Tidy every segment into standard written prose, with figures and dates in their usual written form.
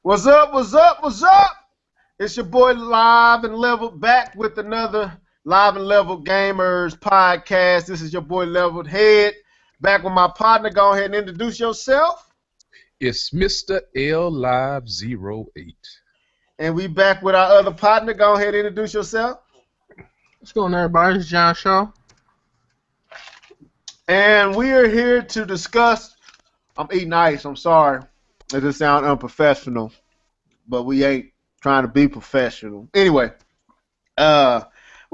What's up? What's up? What's up? It's your boy Live and Leveled back with another Live and Leveled Gamers podcast. This is your boy Leveled Head back with my partner. Go ahead and introduce yourself. It's Mr. L Live 08. And we back with our other partner. Go ahead and introduce yourself. What's going on, everybody? It's John Shaw. And we are here to discuss. I'm eating ice. I'm sorry. It just sounds unprofessional, but we ain't trying to be professional. Anyway, we're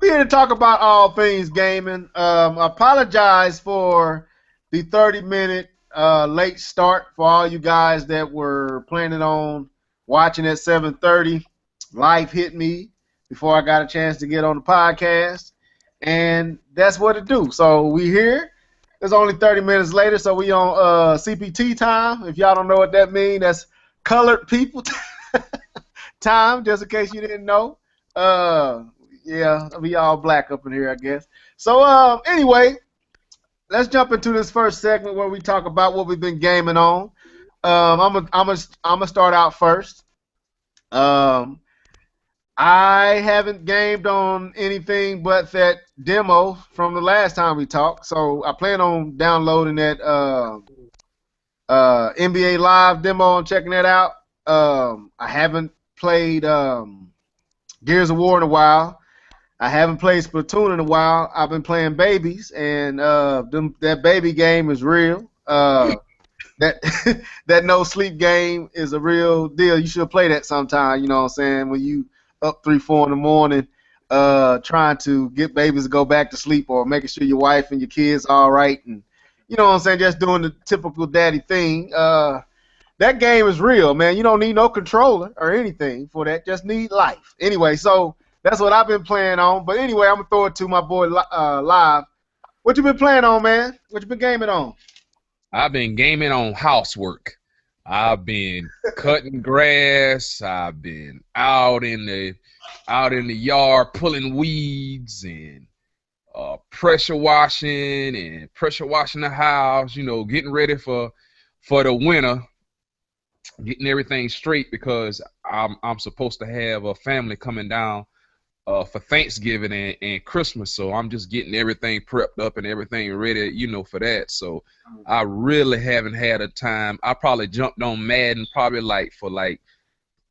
here to talk about all things gaming. I apologize for the 30-minute late start for all you guys that were planning on watching at 7:30. Life hit me before I got a chance to get on the podcast, and that's what it do. So we here. It's only 30 minutes later, so we on CPT time. If y'all don't know what that means, that's colored people time, just in case you didn't know. Yeah, we all black up in here, I guess. So anyway, let's jump into this first segment where we talk about what we've been gaming on. I'm gonna start out first. I haven't gamed on anything but that demo from the last time we talked, so I plan on downloading that NBA Live demo and checking that out. I haven't played Gears of War in a while. I haven't played Splatoon in a while. I've been playing babies, and that baby game is real. That that no sleep game is a real deal. You should play that sometime. You know what I'm saying? When you up 3, 4 in the morning, trying to get babies to go back to sleep, or making sure your wife and your kids are all right, and you know what I'm saying, just doing the typical daddy thing. That game is real, man. You don't need no controller or anything for that. Just need life. Anyway, so that's what I've been playing on. But anyway, I'm gonna throw it to my boy Live. What you been playing on, man? What you been gaming on? I've been gaming on housework. I've been cutting grass. I've been out in the yard pulling weeds and pressure washing the house. You know, getting ready for the winter, getting everything straight because I'm supposed to have a family coming down for Thanksgiving and Christmas, so I'm just getting everything prepped up and everything ready, you know, for that. So I really haven't had a time. I probably jumped on Madden probably for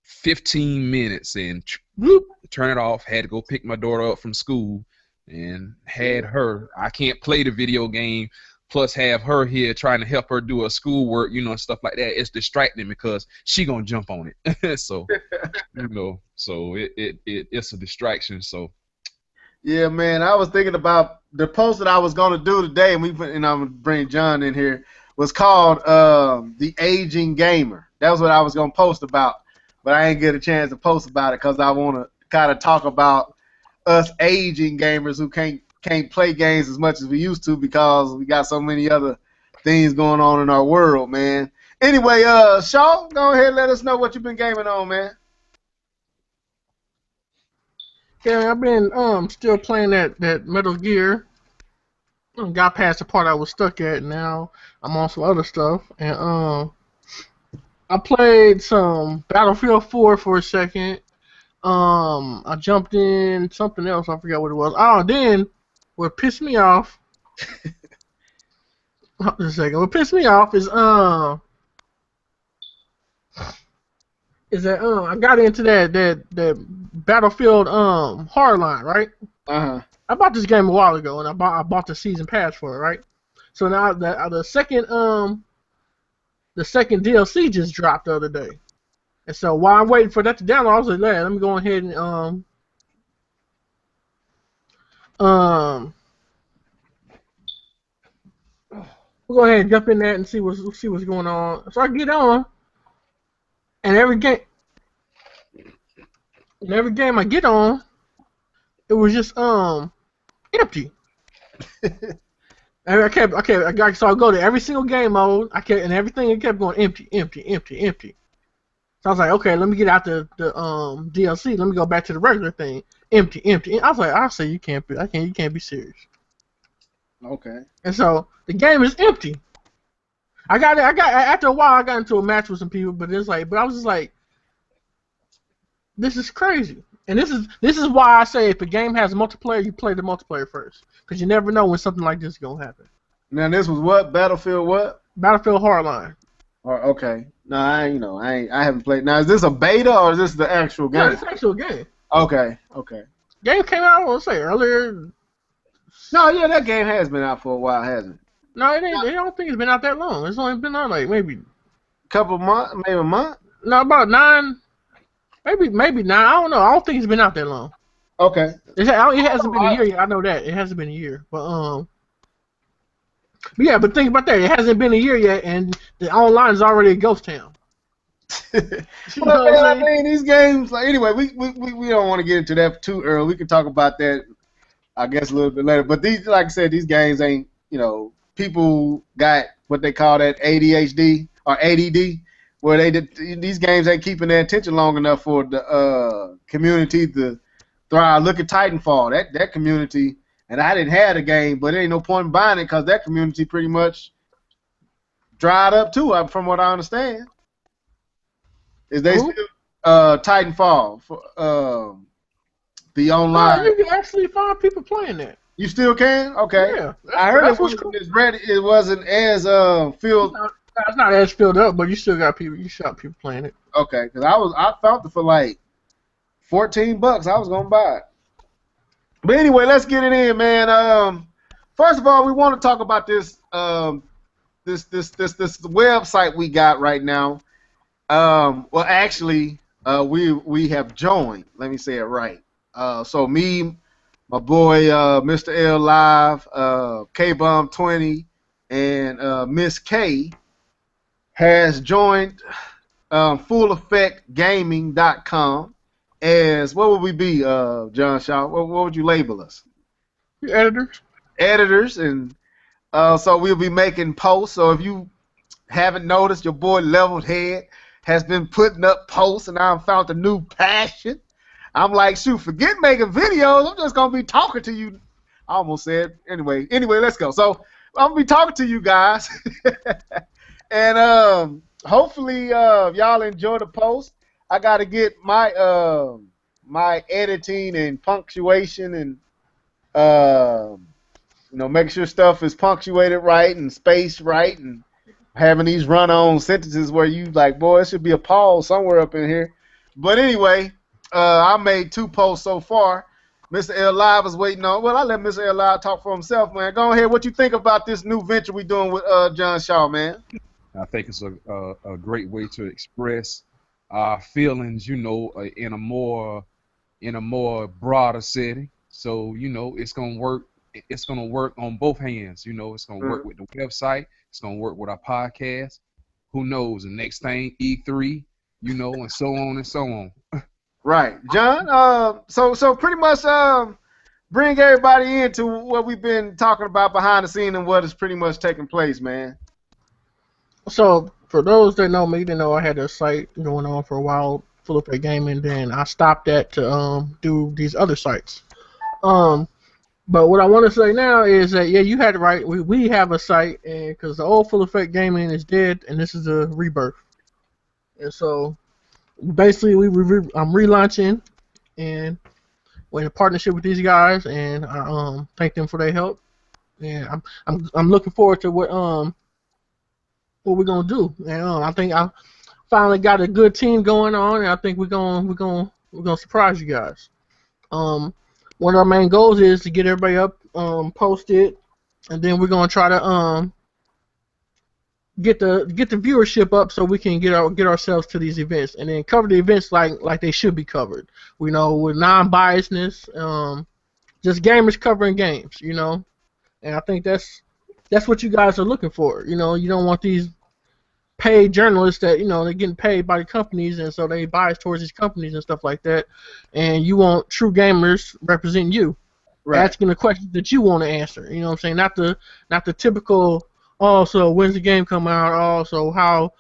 15 minutes and whoop, turn it off. Had to go pick my daughter up from school and had her. I can't play the video game plus have her here trying to help her do her schoolwork, you know, and stuff like that. It's distracting because she gonna jump on it. So, you know, so it's a distraction. So, yeah, man, I was thinking about the post that I was gonna do today, and I'm gonna bring John in here. Was called the Aging Gamer. That was what I was gonna post about, but I ain't get a chance to post about it because I want to kind of talk about us aging gamers who can't play games as much as we used to because we got so many other things going on in our world, man. Anyway, Shaw, go ahead and let us know what you've been gaming on, man. Yeah, I've been still playing that Metal Gear. Got past the part I was stuck at. Now I'm on some other stuff, and I played some Battlefield 4 for a second. I jumped in something else. I forgot what it was. Oh, then what pissed me off? Just a second. What pissed me off is that I got into that Battlefield Hardline, right? I bought this game a while ago, and I bought the season pass for it, right? So now the second DLC just dropped the other day, and so while I'm waiting for that to download, I was like, let me go ahead and we'll go ahead and jump in that and see what's going on. So I get on, and every game I get on, it was just empty. And so I go to every single game mode. And everything it kept going empty. So I was like, okay, let me get out the DLC. Let me go back to the regular thing. Empty. I was like, I say you can't be serious. Okay. And so the game is empty. After a while I got into a match with some people, but I was just like, This is crazy. And this is why I say if a game has multiplayer, you play the multiplayer first, because you never know when something like this is gonna happen. Now this was what? Battlefield what? Battlefield Hardline. Or okay. No, I haven't played. Now is this a beta or is this the actual game? No, it's an actual game. Okay. Game came out, I want to say earlier. No, yeah, that game has been out for a while, hasn't it? No, it ain't. I don't think it's been out that long. It's only been out like maybe Couple months, maybe a month. no about 9, maybe 9. I don't know. I don't think it's been out that long. Okay. It hasn't been a year yet. I know that it hasn't been a year, but yeah. But think about that. It hasn't been a year yet, and the online is already a ghost town. Well, man, I mean, these games. Like, anyway, we don't want to get into that too early. We can talk about that, I guess, a little bit later. But these, like I said, these games ain't. People got what they call that ADHD or ADD, where these games ain't keeping their attention long enough for the community to thrive. Look at Titanfall. That community, and I didn't have the game, but there ain't no point in buying it because that community pretty much dried up too, from what I understand. Is they still Titanfall for the online? You can actually find people playing that. You still can? Okay. Yeah, I heard that's it wasn't as filled. It's not as filled up, but you still got people. You shot people playing it. Okay, because I found it for like $14. I was gonna buy it. But anyway, let's get it in, man. First of all, we want to talk about this this website we got right now. Well, actually, we have joined. Let me say it right. So me, my boy, Mr. L Live, K-Bomb 20, and Miss K has joined FullEffectGaming.com as, what would we be, John Shaw? What would you label us? Editors. Editors, and so we'll be making posts. So if you haven't noticed, your boy Leveled Head has been putting up posts, and I've found a new passion. I'm like, shoot, forget making videos. I'm just going to be talking to you. I almost said, anyway, let's go. So I'm going to be talking to you guys. And hopefully y'all enjoy the post. I got to get my my editing and punctuation and, make sure stuff is punctuated right and spaced right and having these run-on sentences where you like, boy, it should be a pause somewhere up in here. But anyway, I made 2 posts so far. Mr. L Live is waiting on. Well, I let Mr. L Live talk for himself, man. Go ahead. What you think about this new venture we doing with John Shaw, man? I think it's a great way to express our feelings, in a more broader setting. So it's gonna work. It's gonna work on both hands. It's gonna work with the website. It's gonna work with our podcast. Who knows? The next thing, E3, and so on and so on. Right, John. So pretty much bring everybody into what we've been talking about behind the scene and what is pretty much taking place, man. So for those that know me, they know I had a site going on for a while, Full Effect Gaming. Then I stopped that to do these other sites. But what I want to say now is that yeah, you had it right. We have a site, and because the old Full Effect Gaming is dead, and this is a rebirth. And so basically, I'm relaunching, and we're in a partnership with these guys, and I thank them for their help. And I'm looking forward to what we're gonna do. And I think I finally got a good team going on, and I think we're gonna surprise you guys. One of our main goals is to get everybody up, posted, and then we're gonna try to get the viewership up so we can get ourselves to these events, and then cover the events like they should be covered. With non-biasness, just gamers covering games, and I think that's what you guys are looking for. You don't want these paid journalists that they're getting paid by the companies, and so they bias towards these companies and stuff like that. And you want true gamers representing you, right, asking the questions that you want to answer. You know what I'm saying? Not the typical. Oh, so when's the game come out? Oh, so how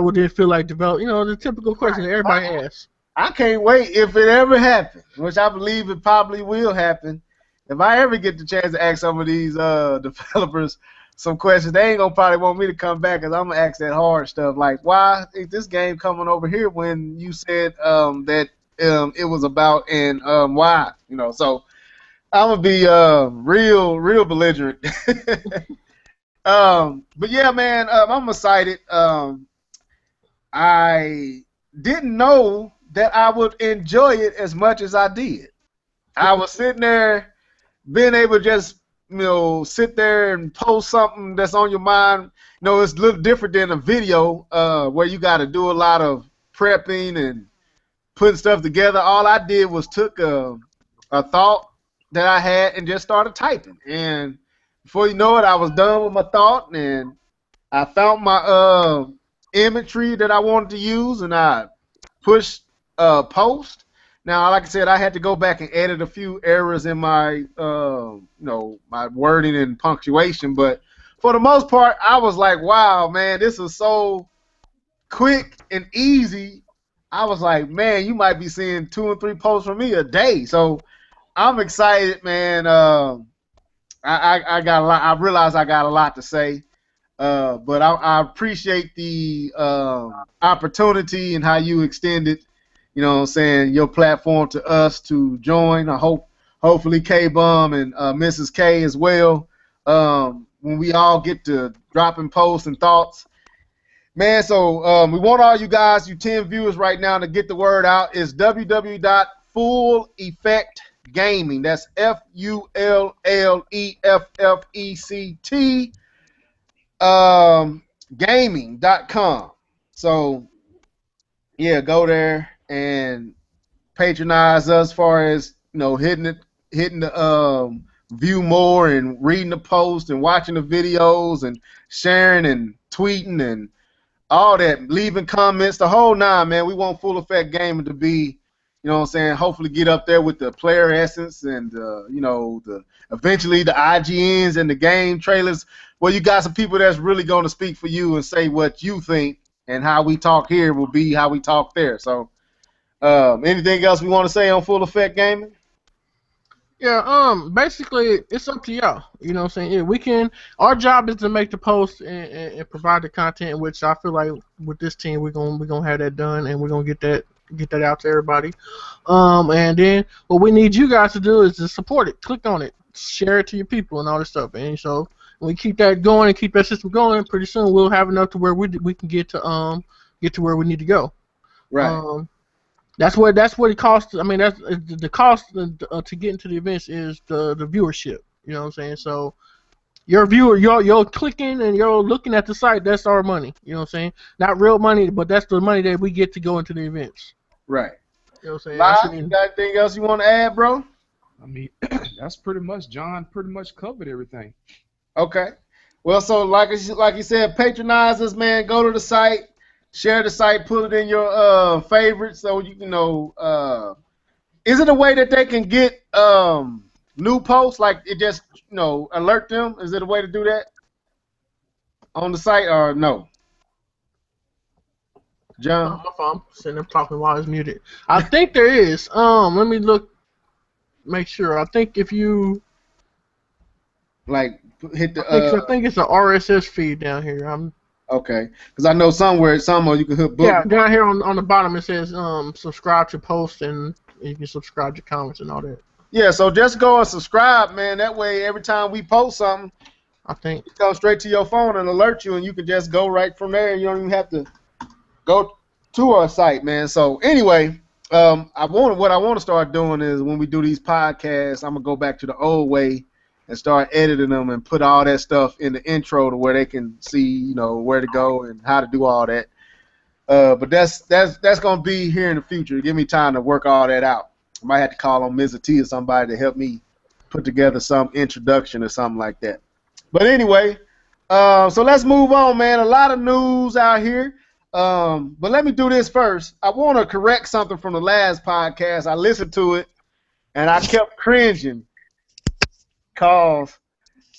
would it feel like develop? The typical question that everybody asks. I can't wait if it ever happens, which I believe it probably will happen. If I ever get the chance to ask some of these developers some questions, they ain't gonna probably want me to come back because I'm gonna ask that hard stuff like, why is this game coming over here when you said that it was about and why. So I'm gonna be real belligerent. But yeah, man, I'm excited. I didn't know that I would enjoy it as much as I did. I was sitting there, being able to just sit there and post something that's on your mind. It's a little different than a video where you got to do a lot of prepping and putting stuff together. All I did was took a thought that I had and just started typing. And before you know it, I was done with my thought, and I found my imagery that I wanted to use, and I pushed post. Now, like I said, I had to go back and edit a few errors in my my wording and punctuation, but for the most part, I was like, wow, man, this is so quick and easy. I was like, man, you might be seeing 2 and 3 posts from me a day. So I'm excited, man. I got a lot. I realize I got a lot to say, but I appreciate the opportunity and how you extended, what I'm saying, your platform to us to join. Hopefully K-Bum and Mrs. K as well. When we all get to dropping posts and thoughts. Man, so we want all you guys, you 10 viewers right now, to get the word out. It's www.fulleffectgaming. That's FULLEFFECT gaming.com. So, yeah, go there and patronize us as far as, hitting the view more and reading the post and watching the videos and sharing and tweeting and all that, leaving comments, the whole nine, man. We want Full Effect Gaming to be, hopefully get up there with the Player Essence and, eventually the IGNs and the game trailers. Well, you got some people that's really going to speak for you and say what you think, and how we talk here will be how we talk there. So, anything else we want to say on Full Effect Gaming? Yeah, basically, it's up to y'all. You know what I'm saying? Yeah, we can. Our job is to make the post and provide the content, which I feel like with this team we're gonna have that done, and we're gonna get that out to everybody. And then what we need you guys to do is to support it, click on it, share it to your people, and all this stuff. And so when we keep that going and keep that system going, pretty soon we'll have enough to where we can get to where we need to go. Right. That's what it costs. I mean, that's the cost to get into the events is the viewership. You know what I'm saying? So your viewer, you're clicking and you're looking at the site. That's our money. You know what I'm saying? Not real money, but that's the money that we get to go into the events. Right. You know what I'm Bob, saying? you got anything else you want to add, bro? I mean, that's pretty much, John pretty much covered everything. Okay. Well, so like you said, patronize us, man. Go to the site. Share the site, put it in your favorites, so you can know. Is it a way that they can get new posts? Like it just alert them? Is it a way to do that on the site or no? John? My phone. Sitting there talking while it's muted. I think there is. Let me look. Make sure. I think if you hit the. I think it's an RSS feed down here. Okay, because I know somewhere you can hit book. Yeah, down here on the bottom it says subscribe to posts, and you can subscribe to comments and all that. Yeah, so just go and subscribe, man. That way, every time we post something, I think it goes straight to your phone and alert you, and you can just go right from there. You don't even have to go to our site, man. So anyway, what I want to start doing is when we do these podcasts, I'm gonna go back to the old way and start editing them and put all that stuff in the intro to where they can see, where to go and how to do all that. But that's gonna be here in the future. Give me time to work all that out. I might have to call on Ms. T or somebody to help me put together some introduction or something like that. But anyway, so let's move on, man. A lot of news out here. But let me do this first. I want to correct something from the last podcast. I listened to it, and I kept cringing. Cause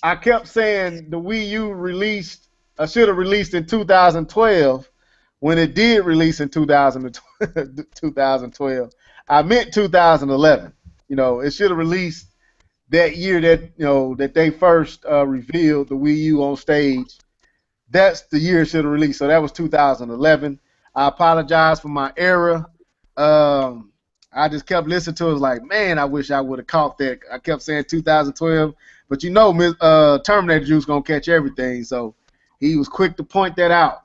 I kept saying the Wii U should have released in 2012 when it did release in 2012. I meant 2011. It should have released that year that that they first revealed the Wii U on stage. That's the year it should have released. So that was 2011. I apologize for my error. I I just kept listening to it. Was like, man, I wish I would have caught that. I kept saying 2012, but you know, Terminator Juice gonna catch everything, so he was quick to point that out.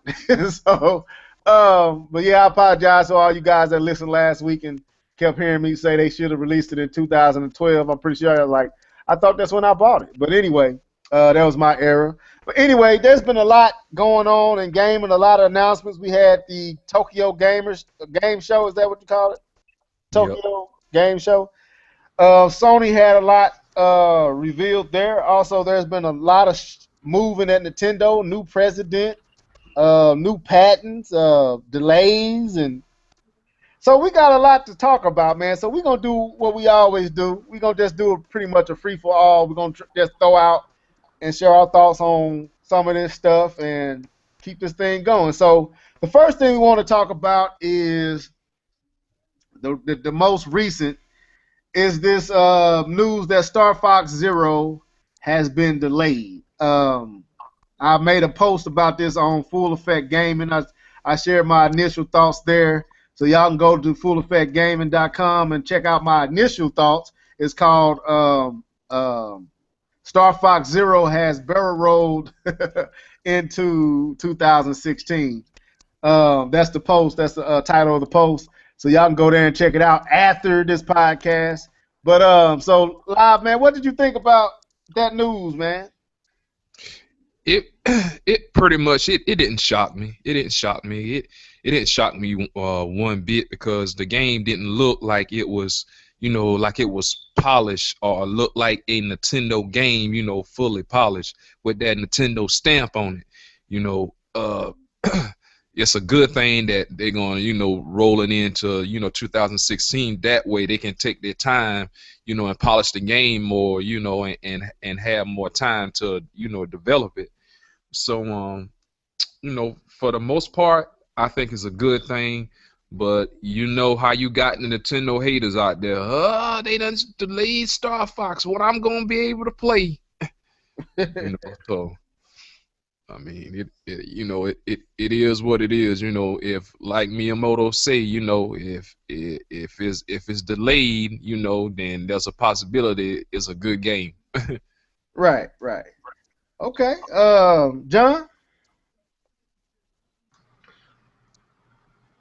So, but yeah, I apologize to all you guys that listened last week and kept hearing me say they should have released it in 2012. I'm pretty sure I thought that's when I bought it. But anyway, that was my error. But anyway, there's been a lot going on in gaming, a lot of announcements. We had the Tokyo Game Show. Is that what you call it? Tokyo Game Show. Sony had a lot revealed there. Also, there's been a lot of moving at Nintendo, new president, new patents, delays, and so we got a lot to talk about, man. So we're going to do what we always do. We're going to just do pretty much a free-for-all. We're going to just throw out and share our thoughts on some of this stuff and keep this thing going. So the first thing we want to talk about is the most recent is this news that Star Fox Zero has been delayed. I made a post about this on Full Effect Gaming. I shared my initial thoughts there. So y'all can go to fulleffectgaming.com and check out my initial thoughts. It's called Star Fox Zero has barrel rolled into 2016. That's the post. That's the title of the post. So y'all can go there and check it out after this podcast. But so Live, man, what did you think about that news, man? It pretty much it didn't shock me. It didn't shock me. It didn't shock me one bit because the game didn't look like it was, like it was polished or look like a Nintendo game, fully polished with that Nintendo stamp on it. It's a good thing that they're going to, roll it into, 2016. That way they can take their time, and polish the game more, and have more time to, develop it. So, for the most part, I think it's a good thing. But you know how you got the Nintendo haters out there. They done delayed Star Fox. What I'm going to be able to play. So. I mean, it is what it is. If like Miyamoto say, if it's delayed, then there's a possibility it's a good game. Right. Okay, John.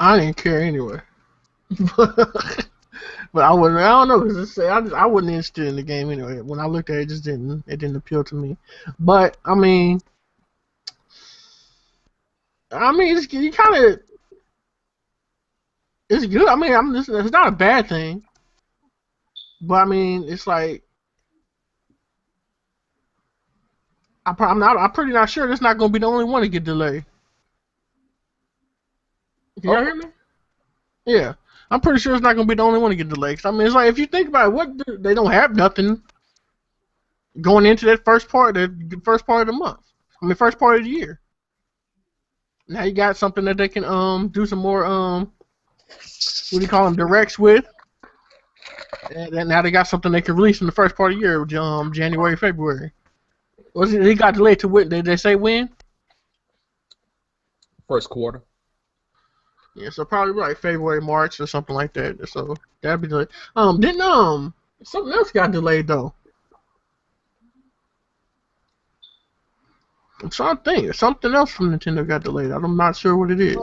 I didn't care anyway. But I wouldn't. I don't know. Cause I wasn't interested in the game anyway. When I looked at it, it didn't appeal to me. But I mean, it's good. I mean, it's not a bad thing. But I mean, it's like I'm pretty not sure it's not going to be the only one to get delayed. Can y'all hear me? Yeah, I'm pretty sure it's not going to be the only one to get delayed. I mean, it's like if you think about it, they don't have nothing going into that first part of the month. I mean, first part of the year. Now you got something that they can do some more what do you call them, directs with, and now they got something they can release in the first part of the year, January, February. He got delayed to when? Did they say when? First quarter. Yeah, so probably like February, March, or something like that. So that'd be delayed. Didn't something else got delayed though? I'm trying to think. Something else from Nintendo got delayed. I'm not sure what it is.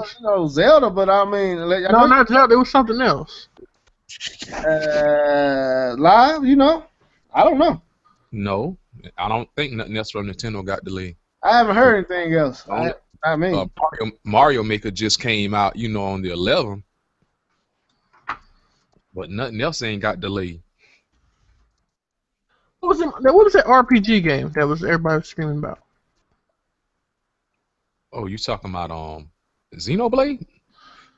Zelda, but I mean... No, not Zelda. It was something else. Live, I don't know. No, I don't think nothing else from Nintendo got delayed. I haven't heard anything else. Mario Maker just came out, on the 11th. But nothing else ain't got delayed. What was that RPG game that everybody was screaming about? Oh, you talking about Xenoblade?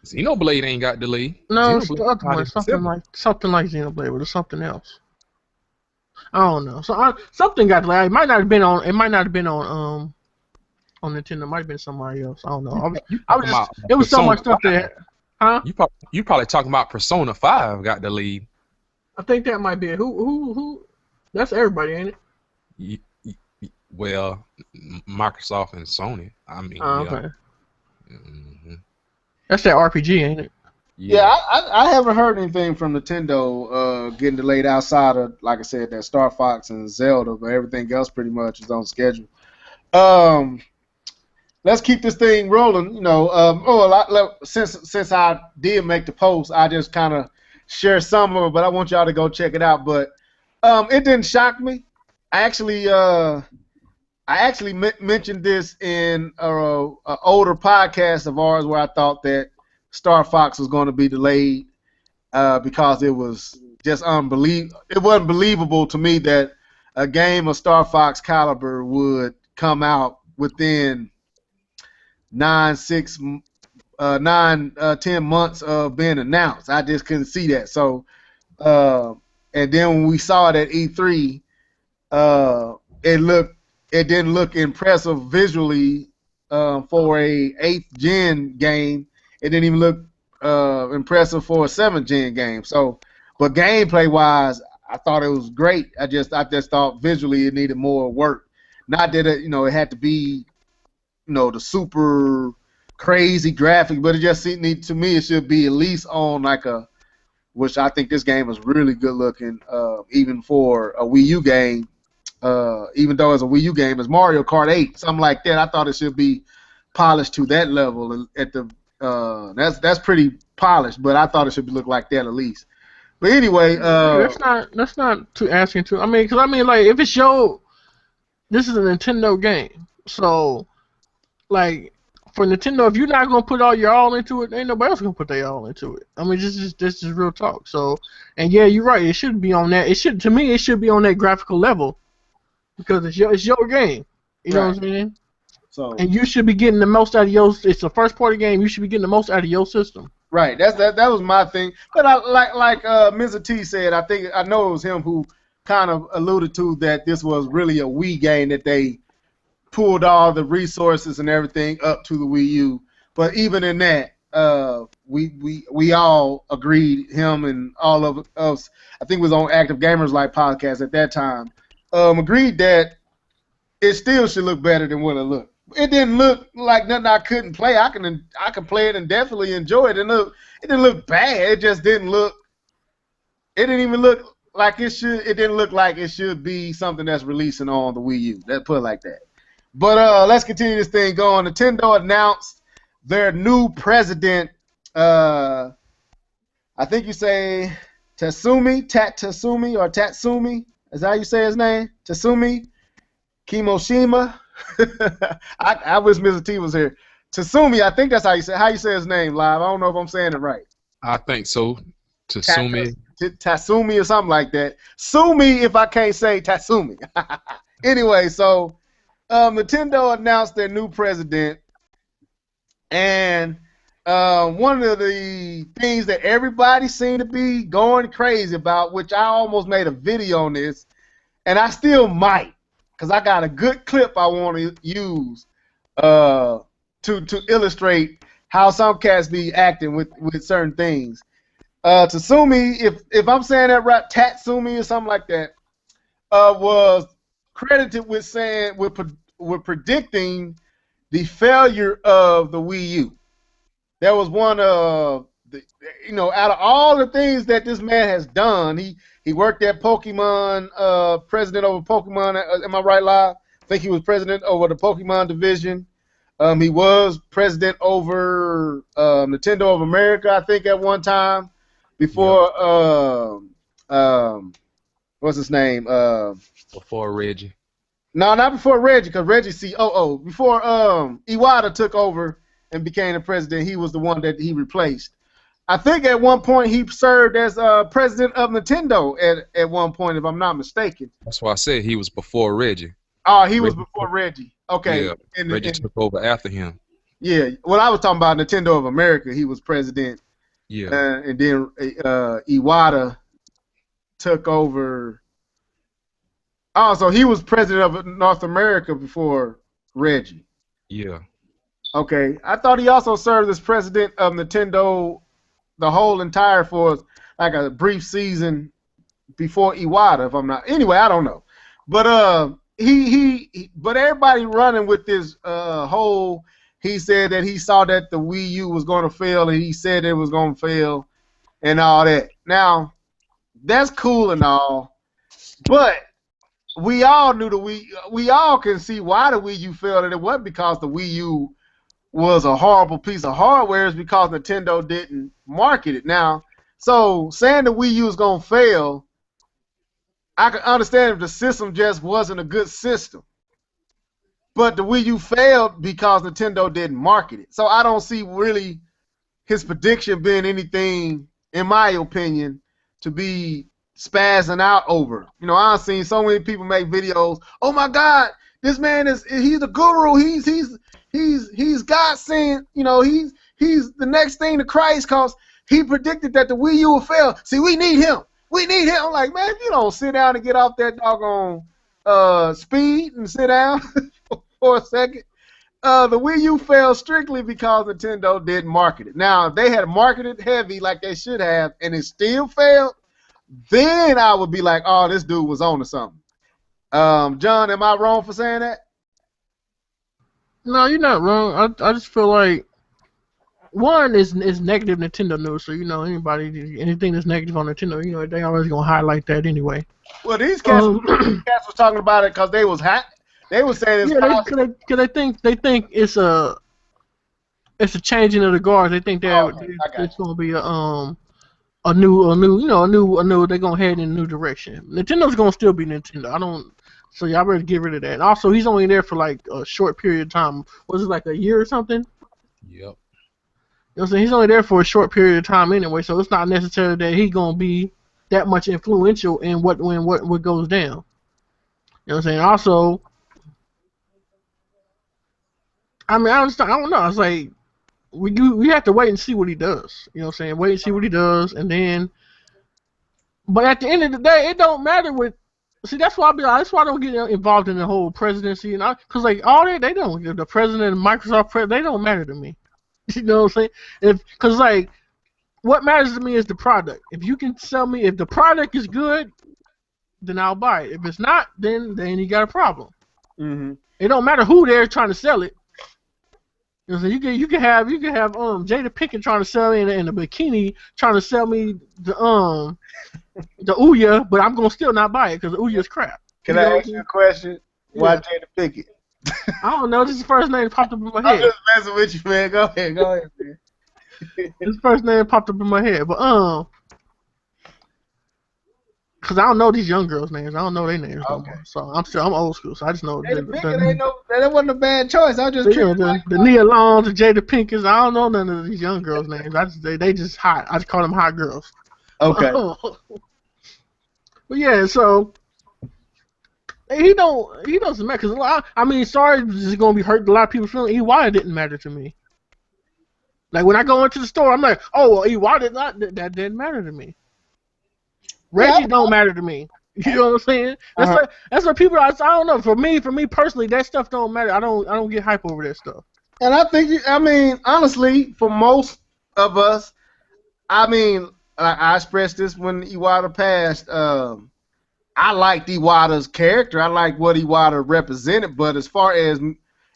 Xenoblade ain't got delayed. No, it's the other one. Something like Xenoblade, but it's something else. I don't know. So something got delayed. It might not have been on Nintendo. It might have been somebody else. I don't know. It was so much stuff that. Huh? You probably talking about Persona 5 got delayed. I think that might be it. Who? That's everybody, ain't it? Well, Microsoft and Sony. I mean, okay. Mm-hmm. That's that RPG, ain't it? Yeah, Yeah. I haven't heard anything from Nintendo getting delayed outside of, like I said, that Star Fox and Zelda, but everything else pretty much is on schedule. Um, let's keep this thing rolling. Since I did make the post, I just kind of share some of it, but I want y'all to go check it out. But it didn't shock me. I actually mentioned this in a older podcast of ours where I thought that Star Fox was going to be delayed because it was just unbelievable. It wasn't believable to me that a game of Star Fox caliber would come out within 10 months of being announced. I just couldn't see that. So, and then when we saw it at E3, uh, it didn't look impressive visually for a 8th gen game. It didn't even look impressive for a 7th gen game. So, but gameplay wise, I thought it was great. I just thought visually it needed more work. Not that it had to be the super crazy graphic, but it just seemed to me it should be at least on like which I think this game is really good looking, even for a Wii U game. Even though it's a Wii U game, it's Mario Kart 8, something like that. I thought it should be polished to that level. At the that's pretty polished, but I thought it should look like that at least. But anyway, That's not too asking too. I mean, like if it's this is a Nintendo game, so like for Nintendo, if you're not gonna put your all into it, ain't nobody else gonna put their all into it. I mean, this is real talk. So, and yeah, you're right. It should be on that. It should be on that graphical level because it's your game. You know what I'm saying? So, and you should be getting the most out of it's a first party game. You should be getting the most out of your system. Right. That was my thing. But like Mr. T said, I know it was him who kind of alluded to that this was really a Wii game, that they pulled all the resources and everything up to the Wii U. But even in that, we all agreed, him and all of us, I think it was on Active Gamers Life podcast at that time, agreed that it still should look better than what it looked. It didn't look like nothing I couldn't play. I can play it and definitely enjoy it. It didn't look bad. It just didn't look. It didn't even look like it should. It didn't look like it should be something that's releasing on the Wii U. Let's put it like that. But let's continue this thing going. Nintendo announced their new president. I think you say Tatsumi or Tatsumi. Is that how you say his name? Tatsumi Kimoshima. I wish Mr. T was here. Tatsumi, I think that's how you say his name live. I don't know if I'm saying it right. I think so. Tatsumi. Tatsumi or something like that. Sue me if I can't say Tatsumi. Anyway, so Nintendo announced their new president, and one of the things that everybody seemed to be going crazy about, which I almost made a video on this, and I still might, because I got a good clip I want to use to illustrate how some cats be acting with certain things. Tatsumi, if I'm saying that right, Tatsumi or something like that, was credited with saying with predicting the failure of the Wii U. That was one of the, out of all the things that this man has done, he worked at Pokemon, president over Pokemon. Am I right, Live? I think he was president over the Pokemon division. He was president over Nintendo of America, I think, at one time. Before, what's his name? Before Reggie. No, not before Reggie, because Reggie COO. Before Iwata took over and became the president, he was the one that he replaced. I think at one point he served as president of Nintendo at one point, if I'm not mistaken. That's why I said he was before Reggie. Oh, he was before Reggie. Okay. Yeah, Reggie took over after him. Yeah. Well, I was talking about Nintendo of America. He was president. Yeah. And then Iwata took over. Oh, so he was president of North America before Reggie. Yeah. Okay. I thought he also served as president of Nintendo the whole entire for like a brief season before Iwata, if I'm not. Anyway, I don't know. But but everybody running with this whole he said that he saw that the Wii U was going to fail, and he said it was going to fail, and all that. Now, that's cool and all, but we all knew we all can see why the Wii U failed, and it wasn't because the Wii U was a horrible piece of hardware. It's because Nintendo didn't market it. Now, so saying the Wii U is going to fail, I can understand if the system just wasn't a good system. But the Wii U failed because Nintendo didn't market it. So I don't see really his prediction being anything, in my opinion, to be spazzing out over. You know, I've seen so many people make videos. Oh my God, this man he's the guru. He's God saying, you know, he's the next thing to Christ because he predicted that the Wii U will fail. See, we need him. We need him. I'm like, man, if you don't sit down and get off that doggone speed and sit down for a second. The Wii U failed strictly because Nintendo didn't market it. Now, if they had marketed heavy like they should have and it still failed, then I would be like, oh, this dude was on to something. John, am I wrong for saying that? No, you're not wrong. I just feel like one is negative Nintendo news, so you know anything that's negative on Nintendo, you know they always gonna highlight that anyway. Well, these cats was talking about it because they was hot. They were saying it's because they think it's a changing of the guards. They think that it's gonna be a new they're gonna head in a new direction. Nintendo's gonna still be Nintendo. So y'all better get rid of that. Also, he's only there for like a short period of time. Was it like a year or something? Yep. You know what I'm saying? He's only there for a short period of time anyway, so it's not necessary that he's gonna be that much influential in what goes down. You know what I'm saying? Also, I mean, I don't know. It's like we have to wait and see what he does. You know what I'm saying? Wait and see what he does, and then. But at the end of the day, it don't matter what. See, that's why that's why I don't get involved in the whole presidency, and because like all they don't. The president and Microsoft they don't matter to me. You know what I'm saying? Because like, what matters to me is the product. If you can sell me, if the product is good, then I'll buy it. If it's not, then you got a problem. Mm-hmm. It don't matter who they're trying to sell it. You know, so you can have Jada Pinkett trying to sell me in a bikini, trying to sell me the Ouya, but I'm gonna still not buy it because the Ouya is crap. Can I ask you a question? Why Jada Pinkett? I don't know. This is the first name that popped up in my head. I'm just messing with you, man. Go ahead, man. This is the first name that popped up in my head, but because I don't know these young girls' names. I don't know their names no more. So I'm old school. So I just know that wasn't a bad choice. I was just curious. The Nia Longs, the Jada Pinkett's. I don't know none of these young girls' names. They just hot. I just call them hot girls. Okay. But yeah, so he doesn't matter because I mean, sorry, is gonna be hurting a lot of people's feelings. Iwata didn't matter to me. Like when I go into the store, I'm like, oh, well, Iwata that didn't matter to me. Reggie don't matter to me. You know what I'm saying? That's what people. I don't know. For me personally, that stuff don't matter. I don't get hype over that stuff. And I think honestly, for most of us, I mean, I expressed this when Iwata passed. I liked Iwata's character. I liked what Iwata represented. But as far as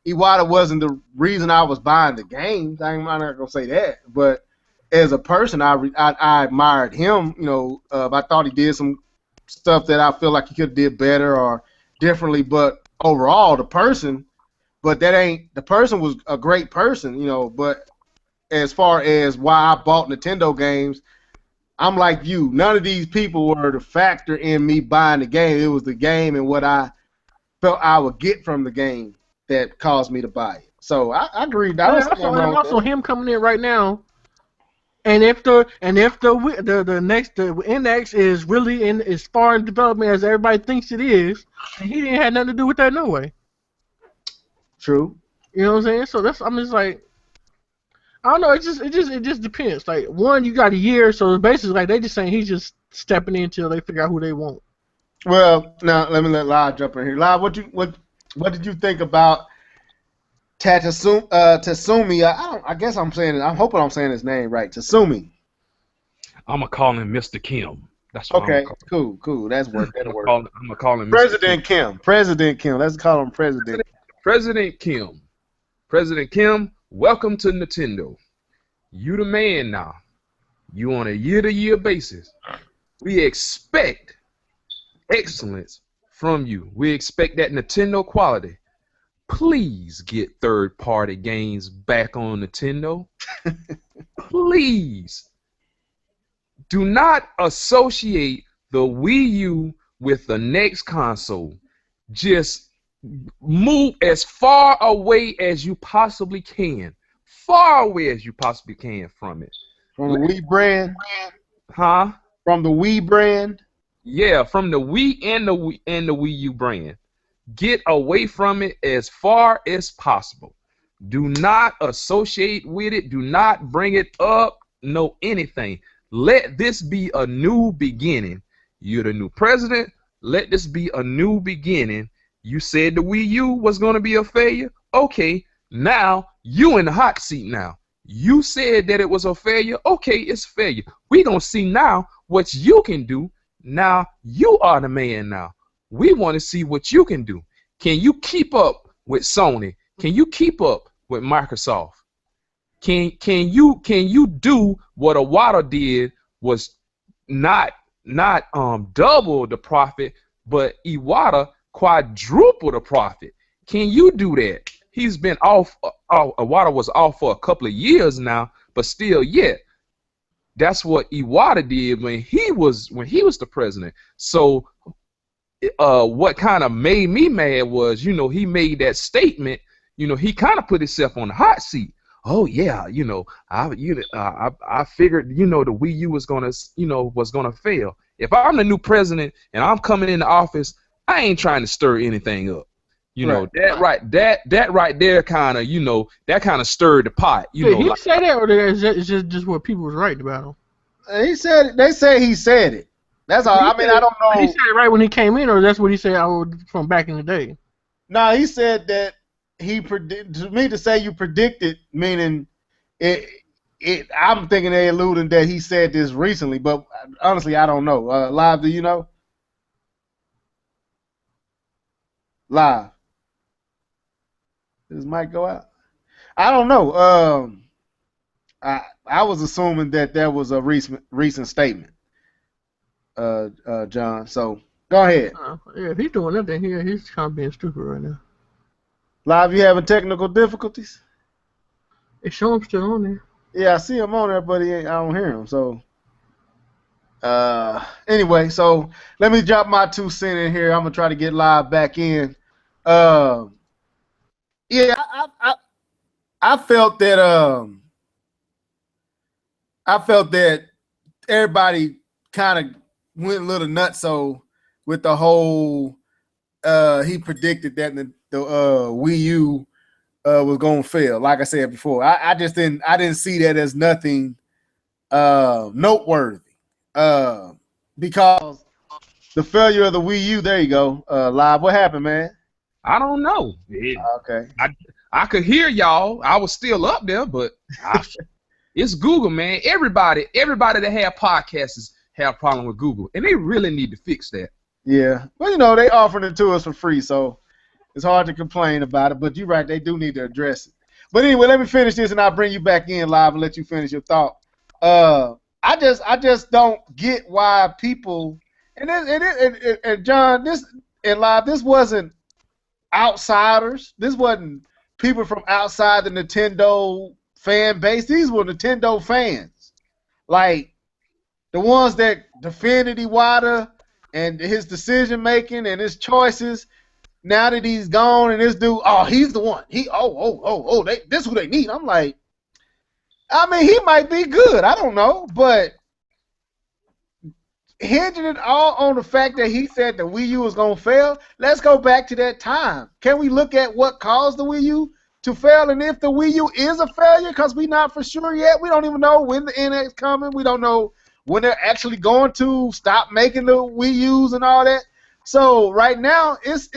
Iwata wasn't the reason I was buying the games, I'm not gonna say that. But as a person, I admired him. You know, I thought he did some stuff that I feel like he could have did better or differently. But overall, the person was a great person. You know, but as far as why I bought Nintendo games, I'm like you. None of these people were the factor in me buying the game. It was the game and what I felt I would get from the game that caused me to buy it. So I agree. Also him coming in right now. And if the NX is really as far in development as everybody thinks it is, and he didn't have nothing to do with that no way. True. You know what I'm saying? So I'm just like, I don't know. It just depends. Like one, you got a year, so basically like they just saying he's just stepping in until they figure out who they want. Well, now let me let Live jump in here. Live, what did you think about Tatsumi? I guess I'm saying it. I'm hoping I'm saying his name right. Tatsumi. I'm gonna call him Mr. Kim. That's what okay. I'm gonna Cool. That's work. I'm gonna call him President Kim. President Kim. Let's call him President. President Kim. President Kim welcome to Nintendo. You the man now. You on a year-to-year basis. We expect excellence from you. We expect that Nintendo quality. Please get third-party games back on Nintendo. Please. Do not associate the Wii U with the next console. Just move as far away as you possibly can. Far away as you possibly can from it. From the Wii brand? Huh? From the Wii brand? Yeah, from the Wii and the Wii U brand. Get away from it as far as possible. Do not associate with it. Do not bring it up. No anything. Let this be a new beginning. You're the new president. Let this be a new beginning. You said the Wii U was going to be a failure. Okay, now you in the hot seat now. You said that it was a failure. Okay, it's a failure. We going to see now what you can do. Now you are the man now. We want to see what you can do. Can you keep up with Sony? Can you keep up with Microsoft? Can you do what Iwata did? Was not double the profit, but Iwata quadruple the profit. Can you do that? He's been off. Iwata was off for a couple of years now, but still, yet that's what Iwata did when he was the president. So, what kind of made me mad was, he made that statement. He kind of put himself on the hot seat. Oh yeah, I figured, the Wii U was gonna fail. If I'm the new president and I'm coming into office, I ain't trying to stir anything up. That right there kind of, that kind of stirred the pot. Did he say that, or is that just what people was writing about him? He said it. They say he said it. That's all. I don't know. He said it right when he came in, or that's what he said from back in the day? No, he said that he predicted. To me, to say you predicted, meaning it. I'm thinking they alluding that he said this recently, but honestly, I don't know. Live, do you know? Live. Does his mic go out? I don't know. I was assuming that was a recent statement, John. So go ahead. Yeah, if he's doing that, then he's kind of being stupid right now. Live, you having technical difficulties? It show him still on there. Yeah, I see him on there, but I don't hear him. So anyway, so let me drop my 2 cents in here. I'm gonna try to get Live back in. Yeah, I felt that everybody kind of went a little nutso with the whole. He predicted that the Wii U was gonna fail. Like I said before, I just didn't see that as nothing noteworthy. Because the failure of the Wii U. There you go. Live. What happened, man? I don't know. Okay. I could hear y'all. I was still up there, but it's Google, man. Everybody that have podcasts have a problem with Google, and they really need to fix that. Yeah. Well, they offering it to us for free, so it's hard to complain about it. But you're right, they do need to address it. But anyway, let me finish this, and I'll bring you back in Live and let you finish your thought. I just don't get why people and John, this wasn't outsiders. This wasn't people from outside the Nintendo fan base. These were Nintendo fans, like the ones that defended Iwata and his decision making and his choices. Now that he's gone and this dude, he's the one. This who they need. I'm like, he might be good. I don't know, but hinging it all on the fact that he said the Wii U was going to fail, let's go back to that time. Can we look at what caused the Wii U to fail, and if the Wii U is a failure, because we're not for sure yet. We don't even know when the NX coming. We don't know when they're actually going to stop making the Wii U's and all that. So right now, it's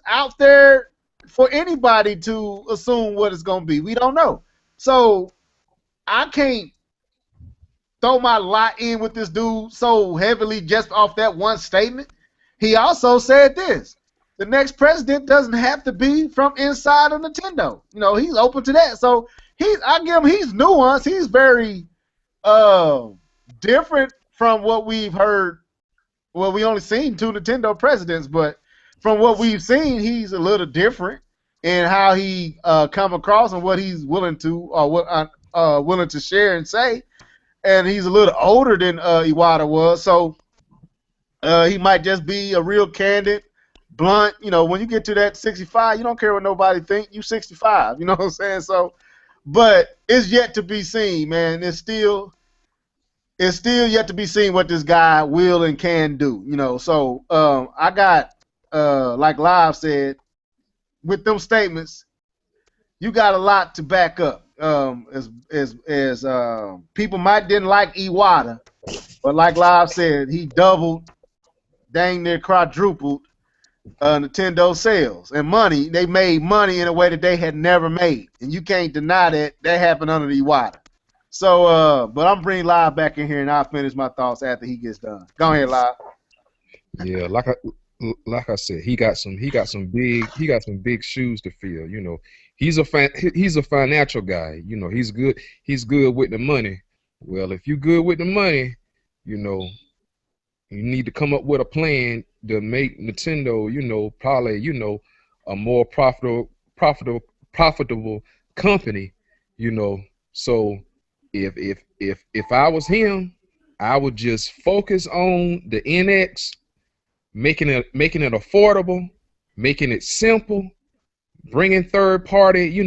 out there for anybody to assume what it's going to be. We don't know. So I can't throw my lot in with this dude so heavily just off that one statement. He also said this. the next president doesn't have to be from inside of Nintendo. You know, he's open to that. So I give him, he's nuanced. He's very different from what we've heard. Well, we only seen 2 Nintendo presidents, but from what we've seen, he's a little different in how he come across and what he's willing to or what willing to share and say. And he's a little older than Iwata was, so he might just be a real candid, blunt. You know, when you get to that 65, you don't care what nobody think. You 65. You know what I'm saying? So, but it's yet to be seen, man. It's still yet to be seen what this guy will and can do. You know, so I got like Live said, with them statements, you got a lot to back up. As people might didn't like Iwata, but like Live said, he doubled, dang near quadrupled Nintendo sales and money. They made money in a way that they had never made, and you can't deny that happened under Iwata. So, but I'm bringing Live back in here, and I'll finish my thoughts after he gets done. Go ahead, Live. Yeah, like I said, he got some big shoes to fill. You know, he's a financial guy. You know, he's good with the money. Well, if you're good with the money, you know, you need to come up with a plan to make Nintendo, you know, probably, you know, a more profitable company. You know, so if I was him, I would just focus on the NX. Making it affordable, making it simple, bringing third party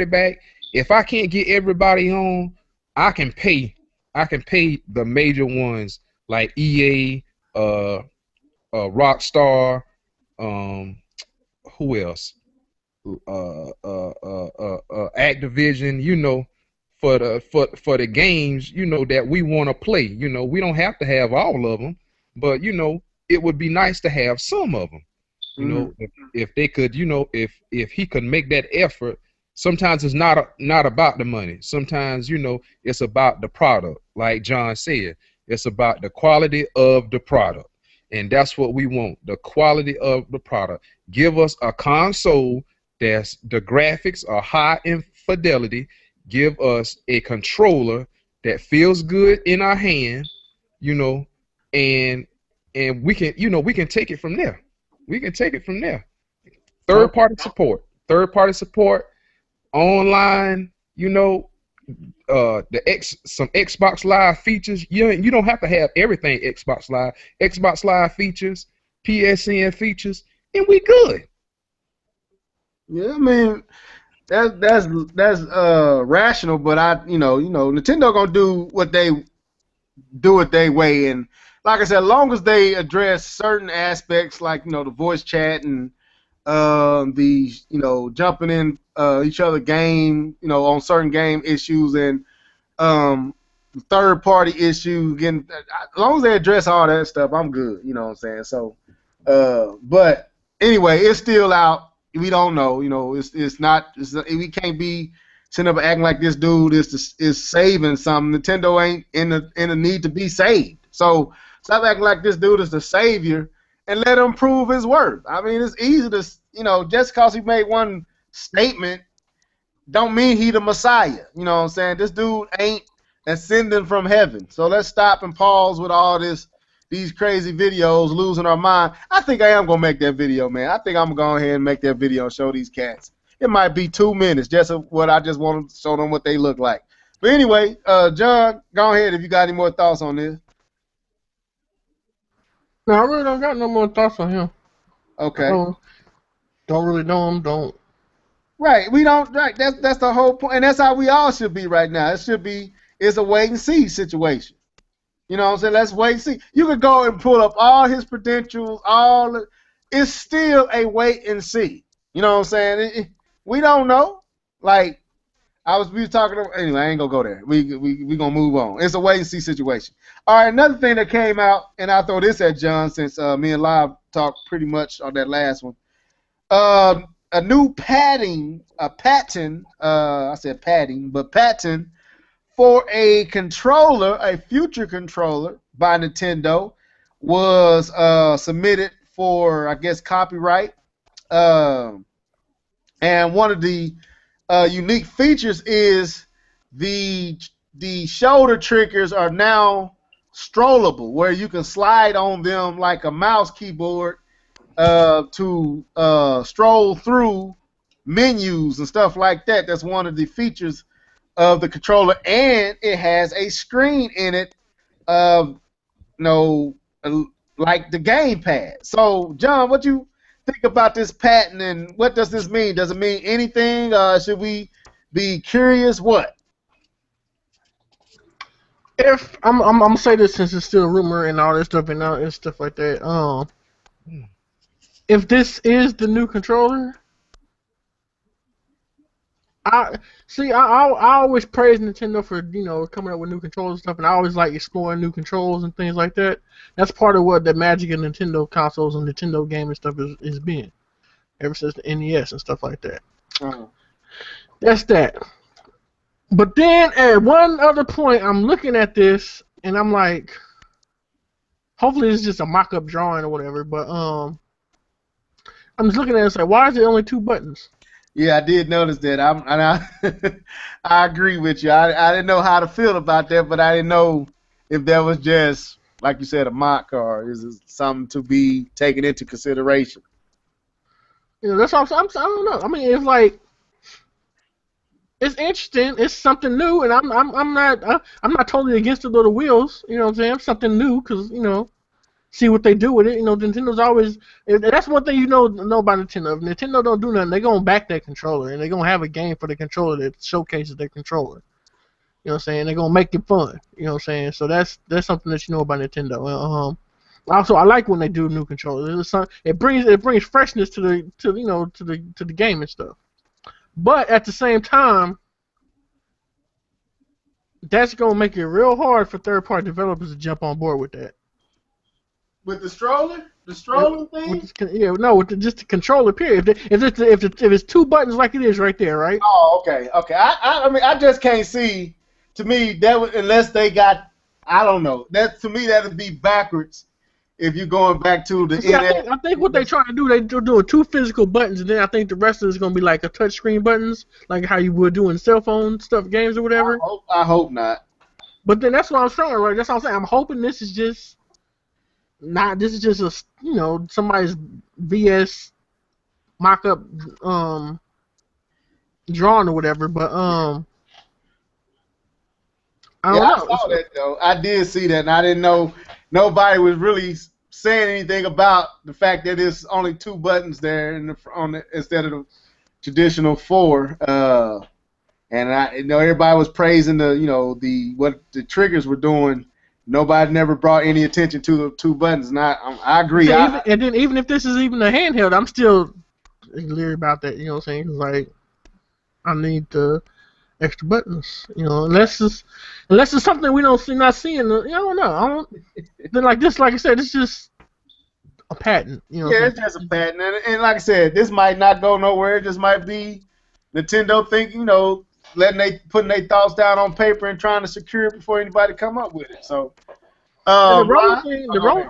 back. If I can't get everybody on, I can pay the major ones like EA, Rockstar, who else? Activision, you know, for the games, you know, that we want to play. You know, we don't have to have all of them, but you know, it would be nice to have some of them, you know, if they could, you know, if he could make that effort. Sometimes it's not about the money. Sometimes, you know, it's about the product. Like John said, it's about the quality of the product, and that's what we want: the quality of the product. Give us a console that's the graphics are high in fidelity. Give us a controller that feels good in our hand, you know, and we can, you know, we can take it from there. We can take it from there. Third party support, online, you know, some Xbox Live features. You don't have to have everything Xbox Live. Xbox Live features, PSN features, and we good. Yeah, I mean, that's rational, but you know, Nintendo gonna do it their way, and like I said, as long as they address certain aspects, like, you know, the voice chat and the, you know, jumping in each other game, you know, on certain game issues and third party issues, again, as long as they address all that stuff, I'm good. You know what I'm saying? So, but anyway, it's still out. We don't know. You know, we can't be sitting up acting like this dude is saving something. Nintendo ain't in the need to be saved. So stop acting like this dude is the savior and let him prove his worth. I mean, it's easy to, you know, just because he made one statement don't mean he the Messiah. You know what I'm saying? This dude ain't ascending from heaven. So let's stop and pause with all these crazy videos, losing our mind. I think I am going to make that video, man. I think I'm going to go ahead and make that video and show these cats. It might be 2 minutes, just of what I just want to show them what they look like. But anyway, John, go ahead if you got any more thoughts on this. No, I really don't got no more thoughts on him. Okay. Don't really know him. Don't. Right. We don't. Right. That's the whole point, and that's how we all should be right now. It's a wait and see situation. You know what I'm saying? Let's wait and see. You could go and pull up all his credentials. It's still a wait and see. You know what I'm saying? We don't know. Like we were talking about, anyway, I ain't gonna go there. We gonna move on. It's a wait and see situation. All right, another thing that came out, and I'll throw this at John since me and Live talked pretty much on that last one. A new patent for a controller, a future controller by Nintendo was submitted for, I guess, copyright. And one of the unique features is the shoulder triggers are now strollable, where you can slide on them like a mouse keyboard to stroll through menus and stuff like that. That's one of the features of the controller, and it has a screen in it, like the gamepad. So, John, what you think about this patent, and what does this mean? Does it mean anything? Should we be curious? What? If I'm gonna say this since it's still a rumor and all this stuff and stuff like that. If this is the new controller, I always praise Nintendo for coming up with new controllers and stuff, and I always like exploring new controls and things like that. That's part of what the magic of Nintendo consoles and Nintendo game and stuff is been ever since the NES and stuff like that. That's that. But then at one other point, I'm looking at this and I'm like, hopefully it's just a mock-up drawing or whatever. But I'm just looking at it and say, why is it only 2 buttons? Yeah, I did notice that. I agree with you. I didn't know how to feel about that, but I didn't know if that was just, like you said, a mock, or is it something to be taken into consideration. That's what I don't know. I mean, it's like, it's interesting. It's something new, and I'm not totally against the little wheels. You know what I'm saying? Something new, because see what they do with it. Nintendo's always. That's one thing know about Nintendo. If Nintendo don't do nothing, they're gonna back that controller, and they're gonna have a game for the controller that showcases their controller. You know what I'm saying? They're gonna make it fun. You know what I'm saying? So that's something that you know about Nintendo. Also, I like when they do new controllers. It brings freshness to the game and stuff. But at the same time, that's gonna make it real hard for third-party developers to jump on board with that. With the stroller, thing. With just the controller. Period. If it's 2 buttons like it is right there, right? Oh, okay. I mean, I just can't see. To me, that would, unless they got, I don't know. That to me, that would be backwards. If you're going back to the I think what they're trying to do, they're doing 2 physical buttons, and then I think the rest of it's going to be like a touchscreen buttons, like how you would do in cell phone stuff, games or whatever. I hope not. But then that's what I'm saying, right? That's what I'm saying. I'm hoping this is just a somebody's VS mock-up drawing or whatever. But I don't know. I saw that though. I did see that, and I didn't know. Nobody was really saying anything about the fact that there's only 2 buttons there instead of the traditional 4. And I know everybody was praising what the triggers were doing. Nobody never brought any attention to the 2 buttons, and I agree. And then even if this is even a handheld, I'm still leery about that. You know what I'm saying? 'Cause, like, I need the extra buttons, unless it's something we not seeing. I don't know. Then like I said, it's just a patent. Yeah, it's just a patent, and like I said, this might not go nowhere. It just might be Nintendo thinking, putting their thoughts down on paper and trying to secure it before anybody come up with it. So, the wrong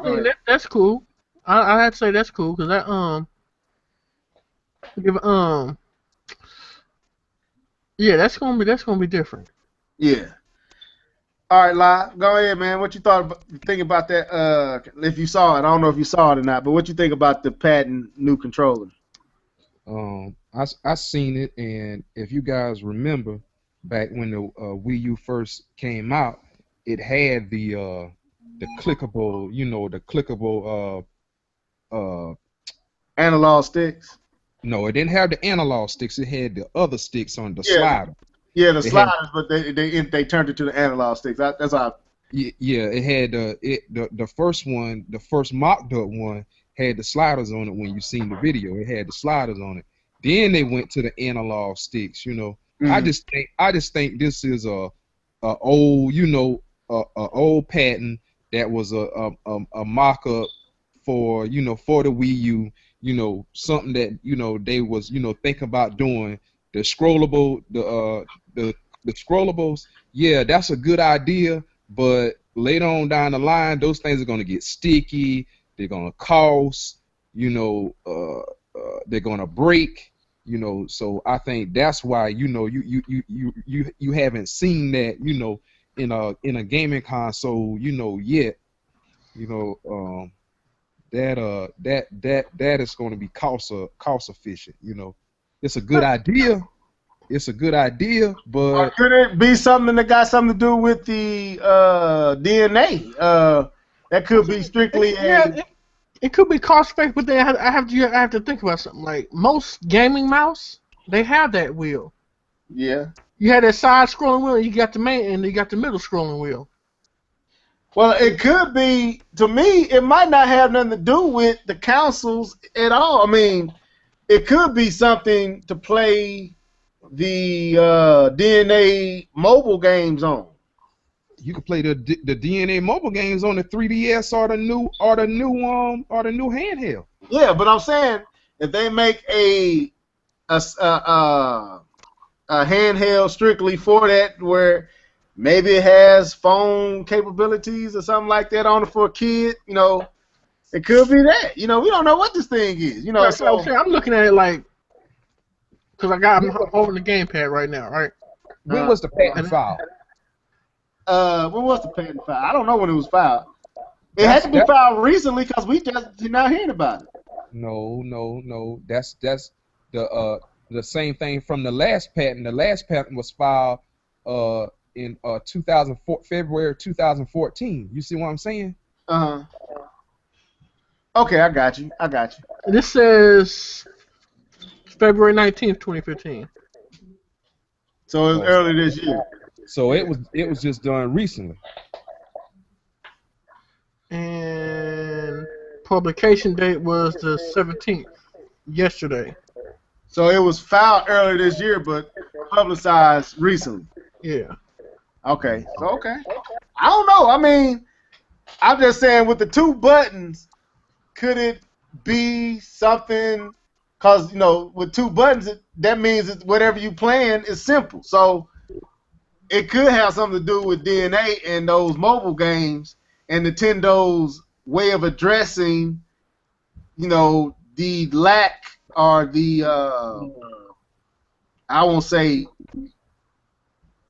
thing, that's cool. I have to say that's cool because yeah, that's gonna be different. Yeah. All right, La, go ahead, man. What you think about that? If you saw it, I don't know if you saw it or not, but what you think about the patent new controller? I seen it, and if you guys remember, back when the Wii U first came out, it had the clickable, Analog sticks. No, it didn't have the analog sticks. It had the other sticks on the slider. Yeah, the sliders, but they turned it to the analog sticks. That's how. Yeah, it had the first one, the first mocked up one had the sliders on it. When you seen the video, it had the sliders on it. Then they went to the analog sticks. Mm-hmm. I just think this is a old old patent that was a mock up for for the Wii U. Something that they was think about doing the scrollable the scrollables. Yeah, that's a good idea, but later on down the line, those things are gonna get sticky. They're gonna cost, you know, they're gonna break, you know. So I think that's why, you know, you haven't seen that, you know, in a gaming console, you know, yet, you know, that is going to be cost efficient, you know. It's a good idea. It's a good idea, Or but could it be something that got something to do with the DNA? That could be strictly Yeah, a it could be cost effective, but then I have to think about something. Like most gaming mouse, they have that wheel. yeah. You had that side scrolling wheel, and you got the main, and you got the middle scrolling wheel. Well, it could be. To me, it might not have nothing to do with the consoles at all. I mean, it could be something to play the DNA mobile games on. you can play the DNA mobile games on the 3DS or the new handheld. Yeah, but I'm saying if they make a handheld strictly for that, where maybe it has phone capabilities or something like that on it for a kid, you know, it could be that. You know, we don't know what this thing is. You know, Right, so so I'm looking at it like, because I'm holding the gamepad right now, right? When was the patent And filed? when was the patent filed? I don't know when it was filed. It had That's to be that. filed recently because we just now hearing about it. No. That's the same thing from the last patent. The last patent was filed in 2004 February 2014. You see what I'm saying? Uh huh. Okay, I got you. this says February 19th, 2015. So it was Oh, early this year. so it was just done recently. And publication date was the 17th, yesterday. So it was filed early this year, but publicized recently. Yeah. Okay. So okay. I don't know. I mean, I'm just saying with the two buttons, could it be something? Because you know, with two buttons, that means that whatever you playing is simple. So it could have something to do with DNA and those mobile games and Nintendo's way of addressing, you know, the lack or the I won't say,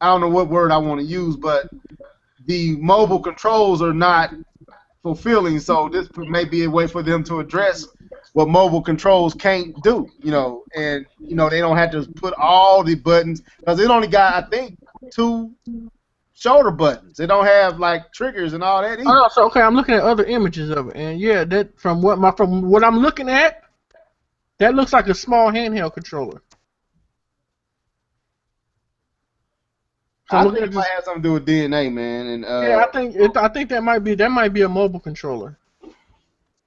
I don't know what word I want to use, but the mobile controls are not fulfilling. So this may be a way for them to address what mobile controls can't do, you know, and you know they don't have to put all the buttons because it only got, I think, two shoulder buttons. They don't have like triggers and all that either. Oh, so okay, I'm looking at other images of it, and yeah, that from what I'm looking at, that looks like a small handheld controller. So I I'm think looking it at might this. have something to do with DNA, man, and Yeah, I think that might be a mobile controller.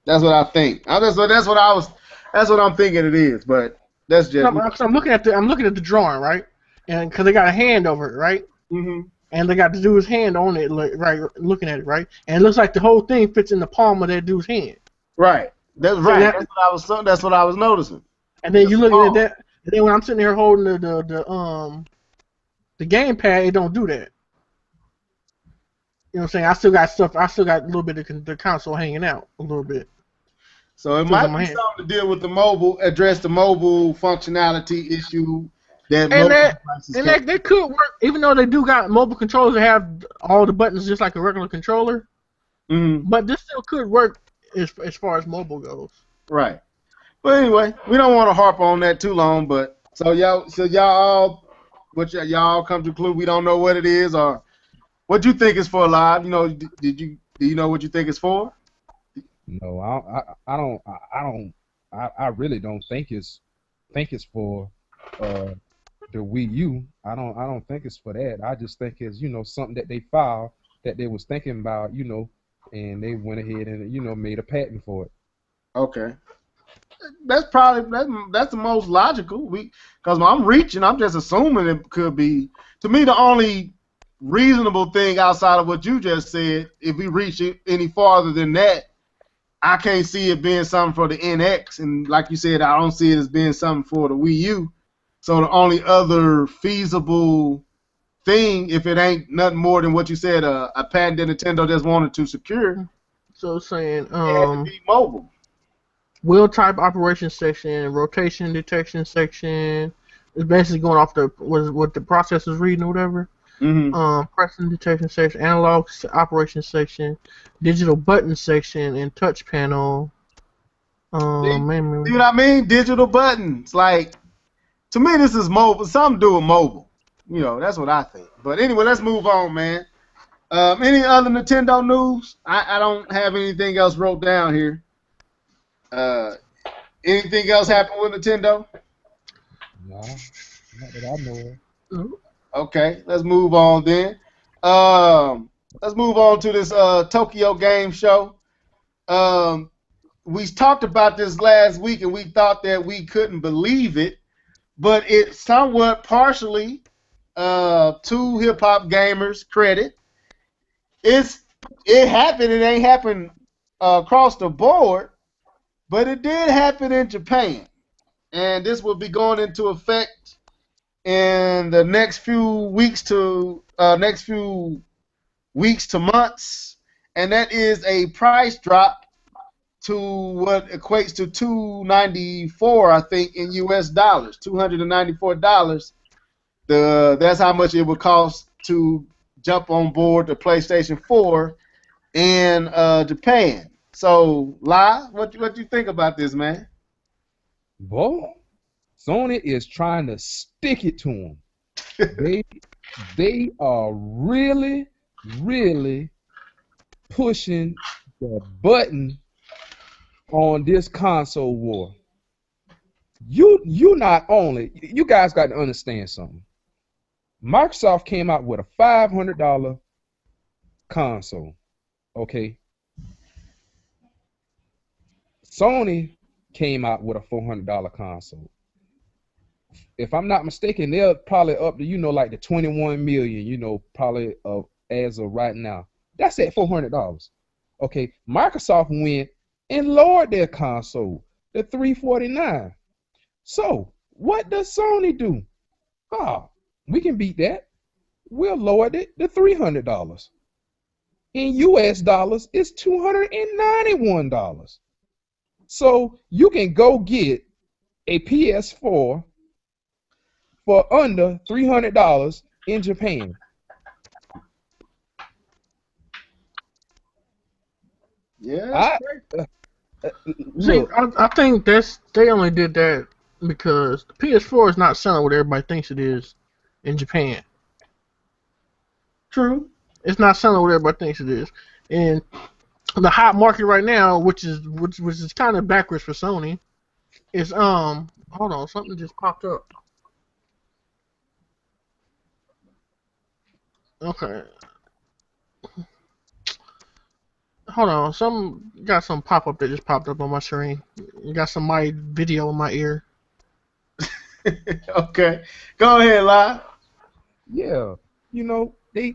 that's what I think. That's what I'm thinking it is. But that's just me. So I'm looking at the drawing, right? And because they got a hand over it, right? Hmm. And they got the dude's hand on it, right? Looking at it, right? And it looks like the whole thing fits in the palm of that dude's hand. Right. That's So right. That's what I was noticing. and then It's you looking at small. that, and then when I'm sitting there holding the gamepad, it don't do that. You know what I'm saying? I still got a little bit of the console hanging out a little bit. So it Still might in my be hand. something to deal with the mobile, address the mobile functionality issue that And mobile that devices and can't. that they could work, even though they do got mobile controllers that have all the buttons just like a regular controller. Hmm. But this still could work as far as mobile goes. Right. But anyway, we don't want to harp on that too long. But so y'all all, y'all all come to the conclusion we don't know what it is or what you think it's for live. You know, do you know what you think it's for? No, I really don't think it's for the Wii U. I don't think it's for that. I just think it's, you know, something that they filed that they was thinking about, you know, and they went ahead and, you know, made a patent for it. Okay. That's probably that's the most logical. Because I'm reaching, I'm just assuming it could be. To me, the only reasonable thing outside of what you just said, if we reach it any farther than that, I can't see it being something for the NX. And like you said, I don't see it as being something for the Wii U. So the only other feasible thing, if it ain't nothing more than what you said, a patent that Nintendo just wanted to secure, So saying it had to be mobile. wheel type operation section, rotation detection section. It's basically going off the what the processor's reading or whatever. Mm-hmm. Pressing detection section, analog operation section, digital button section, and touch panel. See what I mean? Digital buttons. Like, to me, this is mobile. Something to do with mobile. You know, that's what I think. But anyway, let's move on, man. Any other Nintendo news? I don't have anything else wrote down here. Anything else happen with Nintendo? No, not that I know of. Okay, let's move on then. Let's move on to this Tokyo Game Show. We talked about this last week, and we thought that we couldn't believe it, but it's somewhat partially to hip hop gamers' credit. It happened. It ain't happened across the board, but it did happen in Japan, and this will be going into effect in the next few weeks to months, and that is a price drop to what equates to $294, I think, in U.S. dollars, $294. That's how much it would cost to jump on board the PlayStation 4 in Japan. So, La, what you think about this, man? Boy, Sony is trying to stick it to them. They are really, really pushing the button on this console war. You guys got to understand something. Microsoft came out with a $500 console. Okay. Sony came out with a $400 console. If I'm not mistaken, they're probably up to, like the 21 million, probably as of right now. That's at $400. Okay. Microsoft went and lowered their console to $349. So what does Sony do? We can beat that. We'll lower it to $300. In US dollars, it's $291. So you can go get a PS4 for under $300 in Japan. Yeah. See, I think they only did that because the PS4 is not selling what everybody thinks it is in Japan. True. It's not selling what everybody thinks it is. And the hot market right now, which is kind of backwards for Sony, is hold on, something just popped up. Okay. Hold on, got some pop up that just popped up on my screen. You got some my video in my ear. Okay, go ahead, La. Yeah, they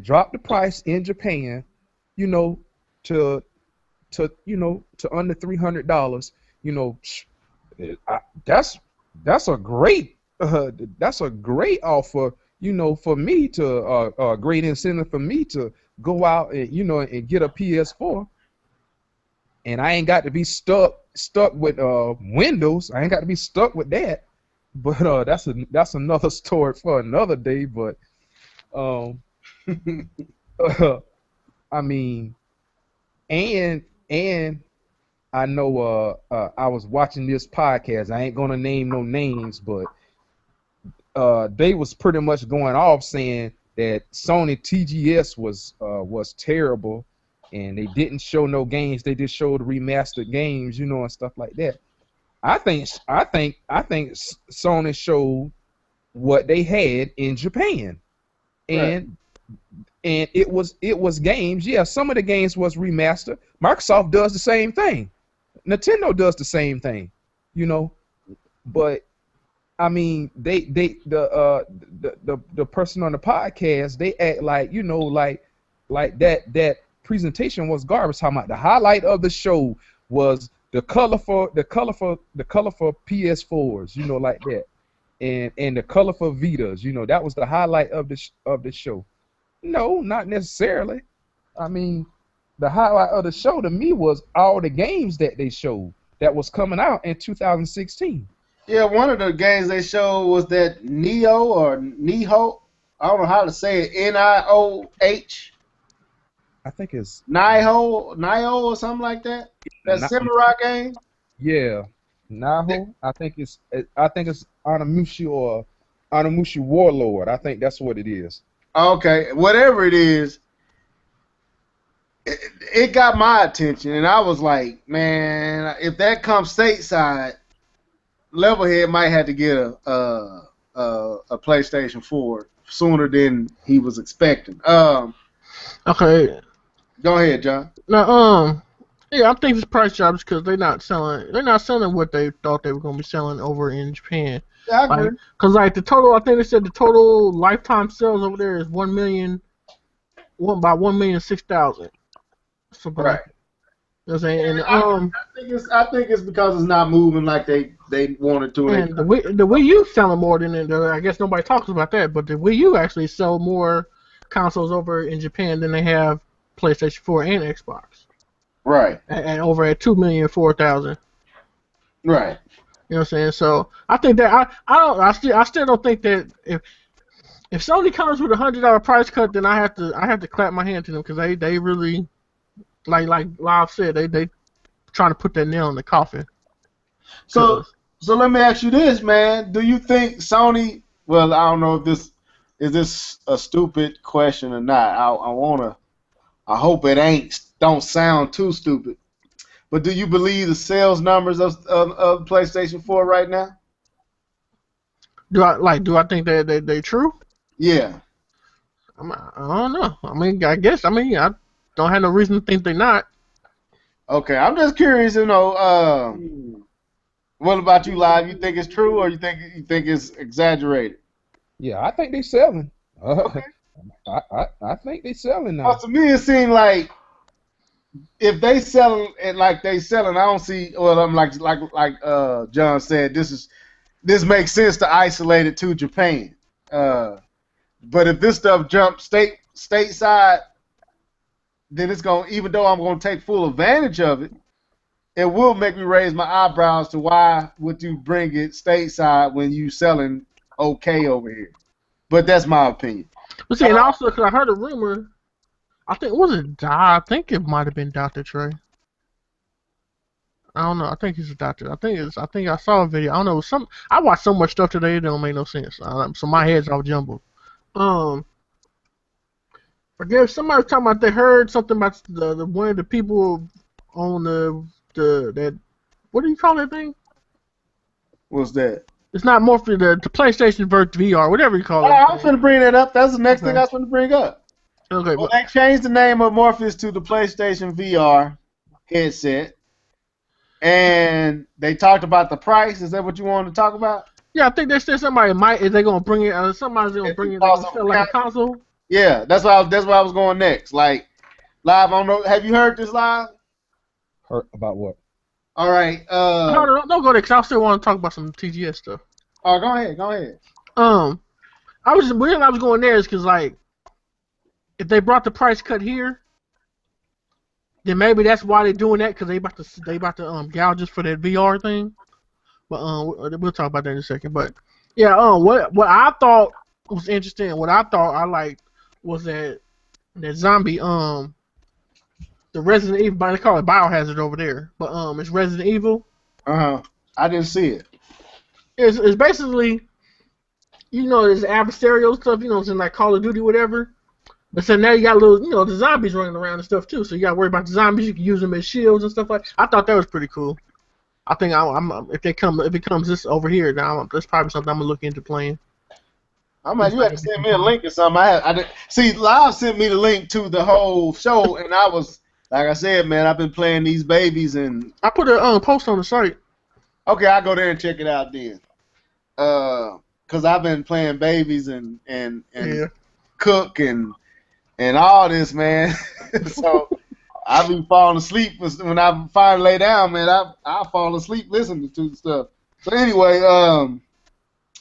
dropped the price in Japan, to under $300. That's a great offer. For me to great incentive for me to go out and and get a PS4, and I ain't got to be stuck with Windows. I ain't got to be stuck with that. But that's another story for another day. But I mean, and I know I was watching this podcast. I ain't gonna name no names, but they was pretty much going off saying that Sony TGS was terrible, and they didn't show no games. They just showed remastered games, and stuff like that. I think Sony showed what they had in Japan, and it was games. Yeah, some of the games was remastered. Microsoft does the same thing. Nintendo does the same thing, But I mean, the person on the podcast, they act like like that presentation was garbage. Talking about the highlight of the show was the colorful PS4s, like that, and the colorful Vitas, that was the highlight of the show. No, not necessarily. I mean, the highlight of the show to me was all the games that they showed that was coming out in 2016. Yeah, one of the games they showed was that Neo or Niho. I don't know how to say it. Nioh. I think it's Nio or something like that. That samurai game. yeah, Naho. I think it's Onimushi or Onimushi Warlord. I think that's what it is. Okay, whatever it is, it got my attention, and I was like, man, if that comes stateside, Levelhead might have to get a PlayStation 4 sooner than he was expecting. Okay. Go ahead, John. Now, yeah, I think it's price drops because they're not selling what they thought they were going to be selling over in Japan. Yeah, I agree. Because like the total, I think they said the total lifetime sales over there is 1,006,000. Something Right. like that. You know what I'm saying? And I think it's because it's not moving like they wanted to. And the Wii U selling more than I guess nobody talks about that, but the Wii U actually sell more consoles over in Japan than they have PlayStation 4 and Xbox. Right. And over at 2,004,000. Right. You know what I'm saying? So I think that I still don't think that if Sony comes with $100 price cut, then I have to clap my hand to them because they really like Live said they trying to put that nail in the coffin. So let me ask you this, man. Do you think Sony? Well, I don't know if this is a stupid question or not. I hope it ain't. Don't sound too stupid. But do you believe the sales numbers of PlayStation 4 right now? Do I think that they true? Yeah. I don't know. I guess I don't have no reason to think they're not. Okay, I'm just curious, what about you, Live? You think it's true, or you think it's exaggerated? Yeah, I think they're selling. Okay. I think they're selling now. Well, to me, it seemed like if they selling it like they selling, I don't see. Well, I'm like John said, this makes sense to isolate it to Japan. But if this stuff jumps stateside, then it's going. Even though I'm going to take full advantage of it, it will make me raise my eyebrows to why would you bring it stateside when you selling okay over here. But that's my opinion. But see, and also because I heard a rumor, I think I think it might have been Dr. Trey. I don't know. I think he's a doctor. I think I saw a video. I don't know. I watched so much stuff today it don't make no sense. So my head's all jumbled. Forget somebody was talking about they heard something about the one of the people on that what do you call that thing? What's that? It's not more for the PlayStation Vert VR, whatever you call it. I was going to bring that up. That's the next thing I was going to bring up. Okay, well, they changed the name of Morpheus to the PlayStation VR headset, and they talked about the price. Is that what you wanted to talk about? Yeah, I think they said somebody might. Is they going to bring it? Somebody's going to bring it like a console. Yeah, that's why I was going next. Like Live, I don't know. Have you heard this, Live? Heard about what? All right. No, don't go there because I still want to talk about some TGS stuff. Oh, go ahead. I was going there is because like, if they brought the price cut here, then maybe that's why they're doing that because they about to gouge us for that VR thing. But we'll talk about that in a second. But yeah, what I thought was interesting, what I thought I liked was that zombie the Resident Evil, they call it Biohazard over there, but it's Resident Evil. I didn't see it. It's basically, there's adversarial stuff, it's in like Call of Duty, whatever. But so now you got little, the zombies running around and stuff too. So you got to worry about the zombies. You can use them as shields and stuff like that. I thought that was pretty cool. I think if it comes this over here, now that's probably something I'm gonna look into playing. You have to send me a link or something. See, Live sent me the link to the whole show, and I was. Like I said, man, I've been playing these babies, and I put a post on the site. Okay, I'll go there and check it out then. Cause I've been playing babies and yeah. Cook and all this, man. So I be falling asleep when I finally lay down, man. I fall asleep listening to the stuff. So anyway,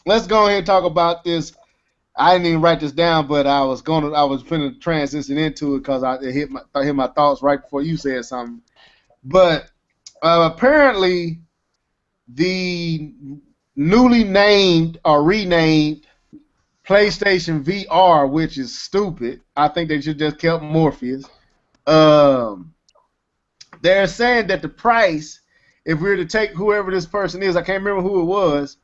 let's go ahead and talk about this I didn't even write this down, but I was finna transition into it because I hit my thoughts right before you said something. But apparently, the newly named or renamed PlayStation VR, which is stupid. I think they should just kept Morpheus. They're saying that the price, if we were to take whoever this person is, I can't remember who it was,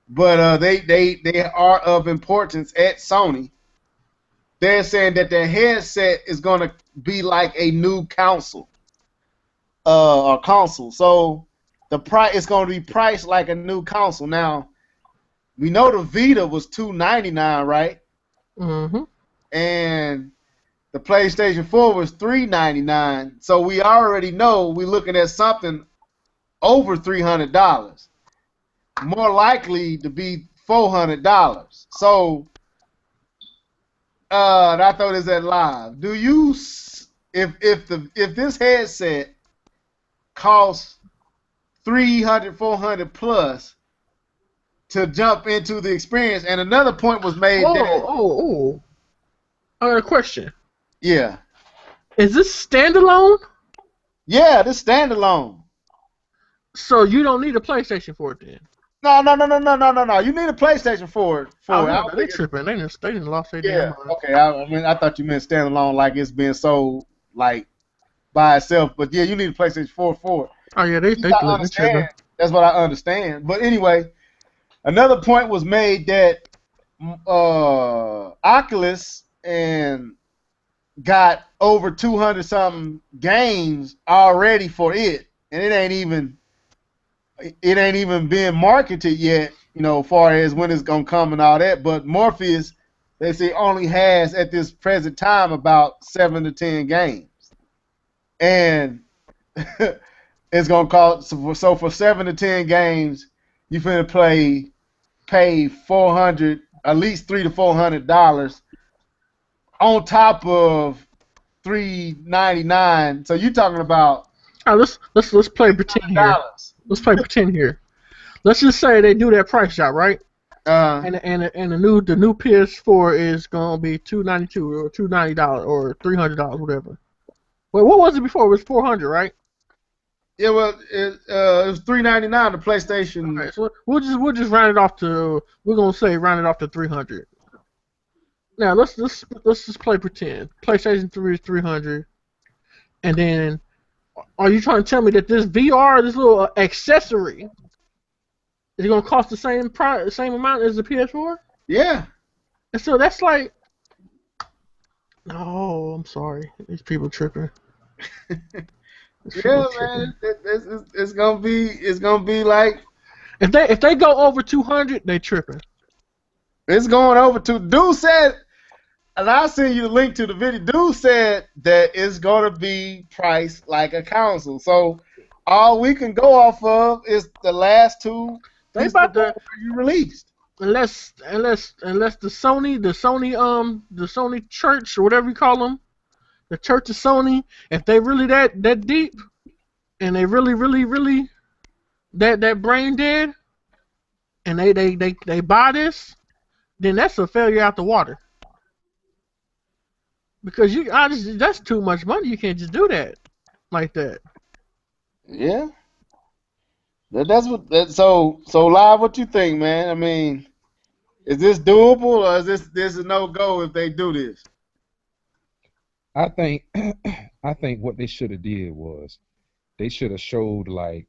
but they are of importance at Sony. They're saying that their headset is going to be like a new console, or console. So the price is going to be priced like a new console. Now we know the Vita was $299, right? Mm-hmm. And the PlayStation 4 was $399. So we already know we're looking at something over $300. More likely to be $400. So I throw this at live. Do you, if this headset costs 300, 400 plus to jump into the experience? And another point was made. I got a question. Yeah. Is this standalone? Yeah, this standalone. So you don't need a PlayStation for it then? No. You need a PlayStation for it. They tripping. They didn't lost their damn mind. Okay. I thought you meant standalone, like it's been sold like by itself. But yeah, you need a PlayStation 4 for it. Oh yeah, they tripping. That's what I understand. But anyway, another point was made that Oculus and got over 200 something games already for it, and it ain't even being marketed yet, far as when it's gonna come and all that. But Morpheus, they say, only has at this present time about 7 to 10 games, and it's gonna cost. So for 7 to 10 games, you finna pay 400, at least $300 to $400 on top of $399. So you're talking about. All right, let's play pretend here. Let's play pretend here. Let's just say they do that price shot, right? And the new PS4 is gonna be $292 or $290 or $300, whatever. Wait, what was it before? It was $400, right? Yeah, well, it was $399. The PlayStation. Okay, so we'll just round it off to. We're gonna say round it off to $300. Now let's just play pretend. PlayStation 3 is $300, and then are you trying to tell me that this VR, this little accessory, is gonna cost the same amount as the PS4? Yeah. And so that's like, no, I'm sorry, these people tripping. Yeah, man, it's gonna be like if they go over 200, they tripping. It's going over to. Dude said, and I'll send you the link to the video. Dude said that it's going to be priced like a console. So all we can go off of is the last two They about to you released. Unless the Sony church or whatever you call them, the Church of Sony, if they really that deep, and they really that brain dead, and they buy this, then that's a failure out the water. Because that's too much money. You can't just do that like that. Yeah. So live. What you think, man? I mean, is this doable, or is this a no go if they do this? I think what they should have did was they should have showed like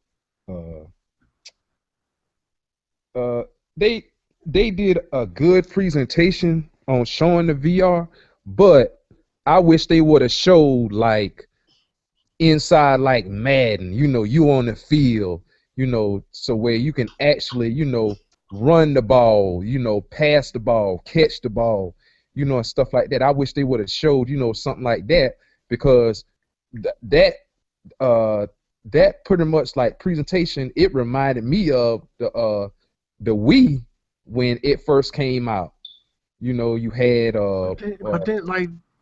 they did a good presentation on showing the VR, but I wish they would have showed like inside like Madden, you on the field, so where you can actually, run the ball, pass the ball, catch the ball, and stuff like that. I wish they would have showed, something like that, because that pretty much like presentation, it reminded me of the Wii when it first came out. You had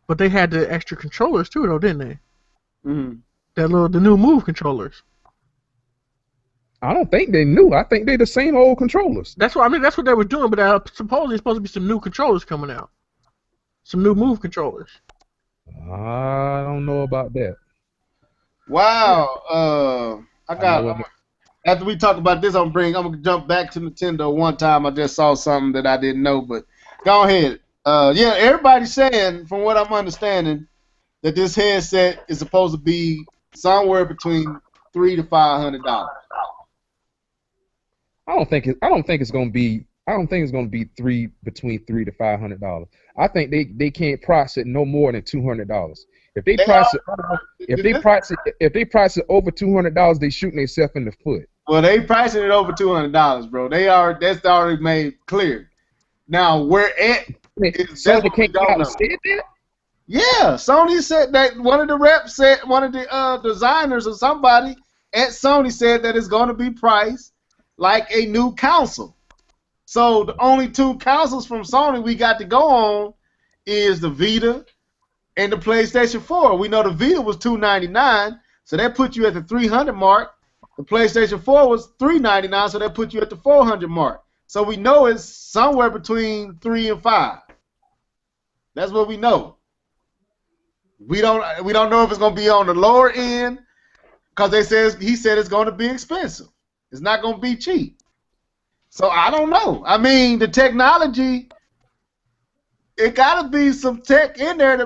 but they had the extra controllers too, though, didn't they? Mm-hmm. The new Move controllers. I don't think they knew. I think they the same old controllers. That's what I mean. That's what they were doing. But supposedly there's supposed to be some new controllers coming out. Some new Move controllers. I don't know about that. Wow. After we talk about this, I'm gonna jump back to Nintendo one time. I just saw something that I didn't know, but go ahead. Yeah, everybody's saying, from what I'm understanding, that this headset is supposed to be somewhere between $300 to $500. I don't think it's gonna be between $300 to $500. I think they can't price it no more than $200. If they price it over $200, they shooting themselves in the foot. Well, they pricing it over $200, bro. That's already made clear. Now, where at? Sony can't say that? Yeah, Sony said that. One of the reps said, one of the designers or somebody at Sony said that it's going to be priced like a new console. So the only two consoles from Sony we got to go on is the Vita and the PlayStation 4. We know the Vita was $299, so that put you at the $300 mark. The PlayStation 4 was $399, so that put you at the $400 mark. So we know it's somewhere between $3 and $5. That's what we know. We don't know if it's gonna be on the lower end, because he said it's gonna be expensive. It's not gonna be cheap. So I don't know. I mean, the technology, it gotta be some tech in there to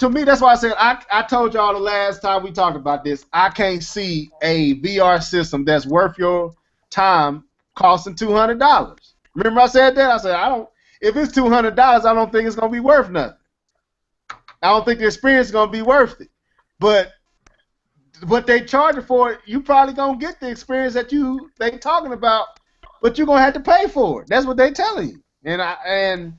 me. That's why I said I told y'all the last time we talked about this. I can't see a VR system that's worth your time costing $200. Remember I said that? I said if it's $200, I don't think it's gonna be worth nothing. I don't think the experience is gonna be worth it. But what they charge for it, you probably gonna get the experience that they talking about, but you're gonna have to pay for it. That's what they telling you. And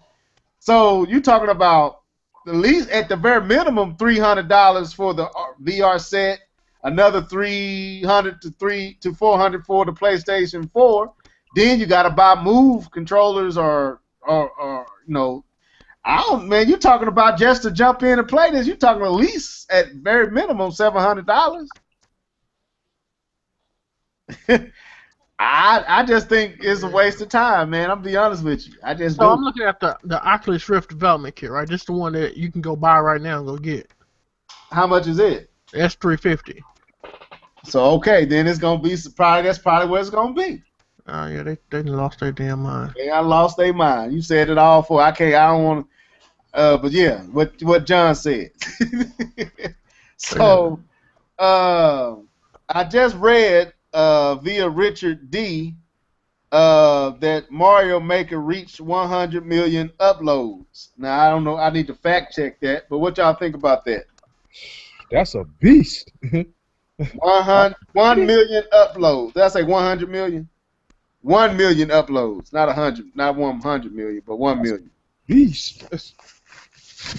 so you talking about at least at the very minimum $300 for the VR set, another $300 to $400 for the PlayStation 4. Then you gotta buy Move controllers or man, you're talking about just to jump in and play this, you're talking at least at very minimum $700. I just think it's a waste of time, man. I'm be honest with you. I'm looking at the Oculus Rift development kit, right? This is the one that you can go buy right now and go get. How much is it? That's $350. So okay, then it's gonna be that's probably what it's gonna be. Oh yeah, they lost their damn mind. I lost their mind. You said it all for. I don't want to. But yeah, what John said. So, I just read via Richard D. That Mario Maker reached 100 million uploads. Now I don't know. I need to fact check that. But what y'all think about that? That's a beast. 1 million uploads. Did I say 100 million? 1 million uploads, not 100, not 100 million, but 1 million. Beast.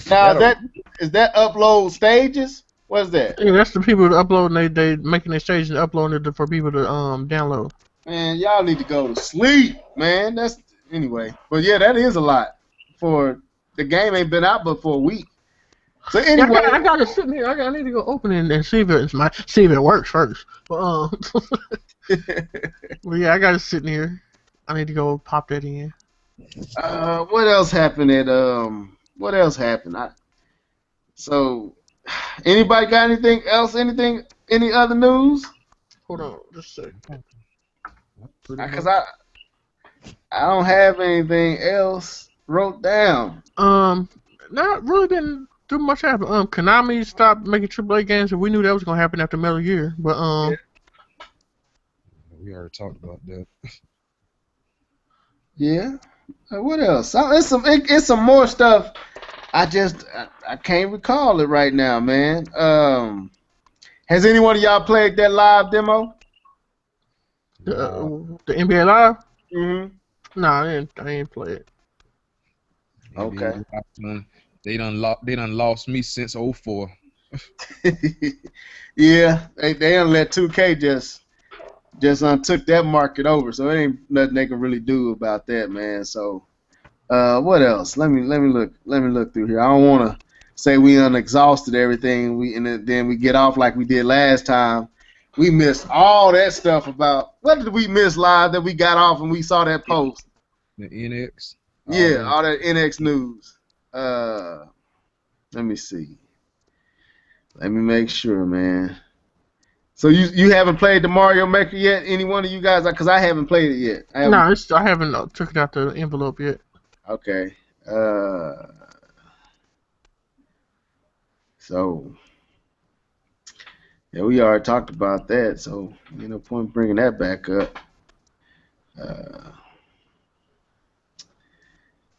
Now is that upload stages? What is that? Yeah, that's the people that upload and they making their stages and uploading it for people to download. Man, y'all need to go to sleep, man. Anyway. But yeah, that is a lot. For the game ain't been out but for a week. So anyway, I got to sit here. I need to go open it and see if it works first. But well, yeah, I got to sit in here. I need to go pop that in. What else happened what else happened? So anybody got anything else? Any other news? Hold on, just a second. Because I don't have anything else wrote down. Not really been too much happen. Konami stopped making AAA games, and we knew that was gonna happen after Metal Gear. But yeah. We already talked about that. Yeah. What else? It's some more stuff. I can't recall it right now, man. Has any one of y'all played that live demo? The NBA Live? Mm-hmm. No, I didn't play it. Okay. They done lost me since 04. Yeah, they done let 2K just took that market over, so it ain't nothing they can really do about that, man. So, what else? Let me look through here. I don't want to say we unexhausted everything, and then we get off like we did last time We missed all that stuff about what did we miss live that we got off and we saw that post. The NX. Yeah, all that NX news. Let me see. Let me make sure, man. So you haven't played the Mario Maker yet? Any one of you guys? Because I haven't played it yet. I haven't took it out the envelope yet. Okay. So yeah, we already talked about that. So no point bringing that back up.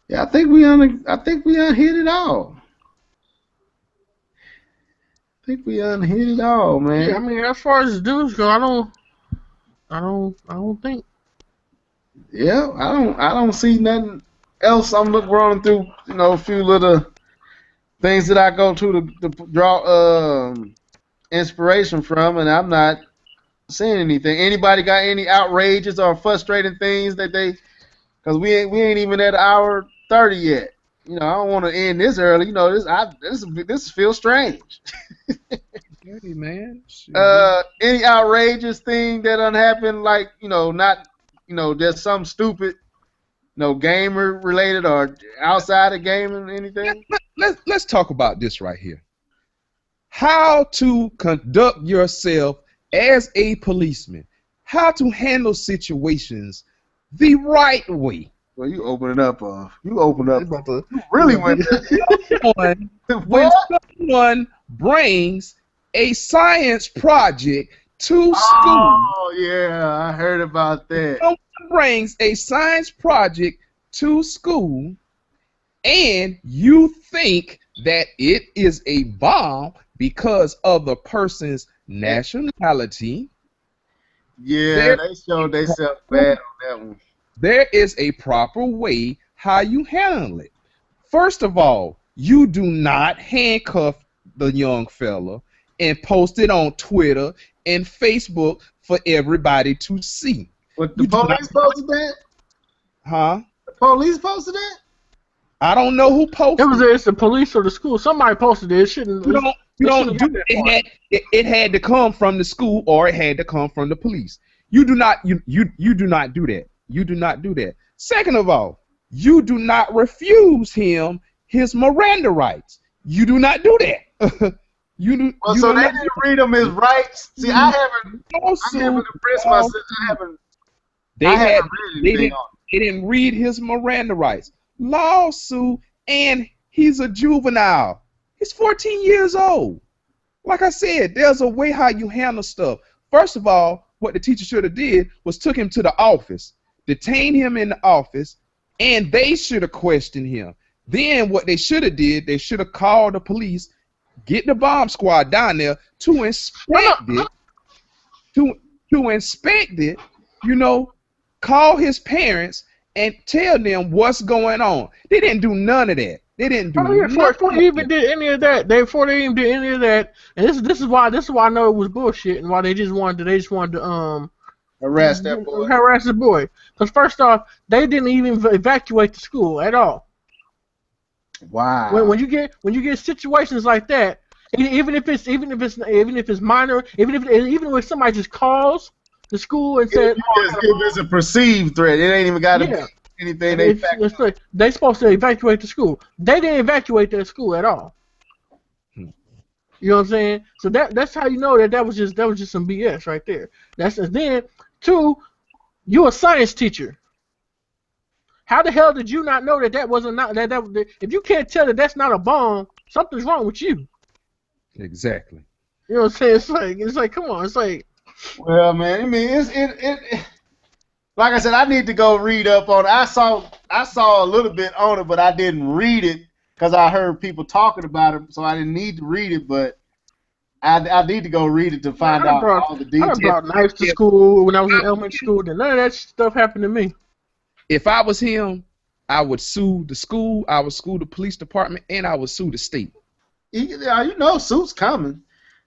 Yeah, I think we hit it all. I think we hit it all, man. Yeah, I mean, as far as dudes go, I don't think. Yeah, I don't see nothing else. I'm running through, a few little things that I go to draw inspiration from, and I'm not seeing anything. Anybody got any outrageous or frustrating things that they? Because we ain't even at hour 30 yet. I don't want to end this early. This feels strange. Hey, man. Any outrageous thing that done happened, like not just some stupid, gamer related or outside of gaming, anything? Let's talk about this right here. How to conduct yourself as a policeman. How to handle situations the right way. Well, you open it up. You really went. When someone brings a science project to school. Oh yeah, I heard about that. Someone brings a science project to school, and you think that it is a bomb because of the person's nationality. Yeah, they showed themselves bad on that one. There is a proper way how you handle it. First of all, you do not handcuff the young fella and post it on Twitter and Facebook for everybody to see. What, the police posted that? Huh? The police posted that? I don't know who posted it. It's the police or the school. Somebody posted it. It shouldn't. You don't do it. It had to come from the school or it had to come from the police. You do not do that. You do not do that. Second of all, you do not refuse him his Miranda rights. You do not do that. They didn't read him his rights. See, I haven't impressed myself. They didn't read his Miranda rights. Lawsuit, and he's a juvenile. He's 14 years old. Like I said, there's a way how you handle stuff. First of all, what the teacher should have did was took him to the office, detained him in the office, and they should have questioned him. Then what they should have did, they should have called the police, get the bomb squad down there to inspect it, to inspect it, call his parents and tell them what's going on. They didn't do none of that. They didn't do nothing. Before they even did any of that, and this is why I know it was bullshit and why they just wanted to harass that boy. Harass the boy. Because first off, they didn't even evacuate the school at all. Wow. When you get situations like that, even if it's minor, even if somebody just calls the school and says if it's a perceived threat, it ain't even got to be anything. They supposed to evacuate the school. They didn't evacuate that school at all. You know what I'm saying? So that's how you know that was just some BS right there. Then two, you a science teacher. How the hell did you not know that wasn't that if you can't tell that that's not a bomb, something's wrong with you. Exactly. You know what I'm saying? It's like come on, it's like. Well, man, I mean, it. Like I said, I need to go read up on it. I saw a little bit on it, but I didn't read it because I heard people talking about it, so I didn't need to read it. But I need to go read it to find out all the details. I brought knives to school when I was in elementary school, and none of that stuff happened to me. If I was him, I would sue the school, I would sue the police department, and I would sue the state. Suit's coming.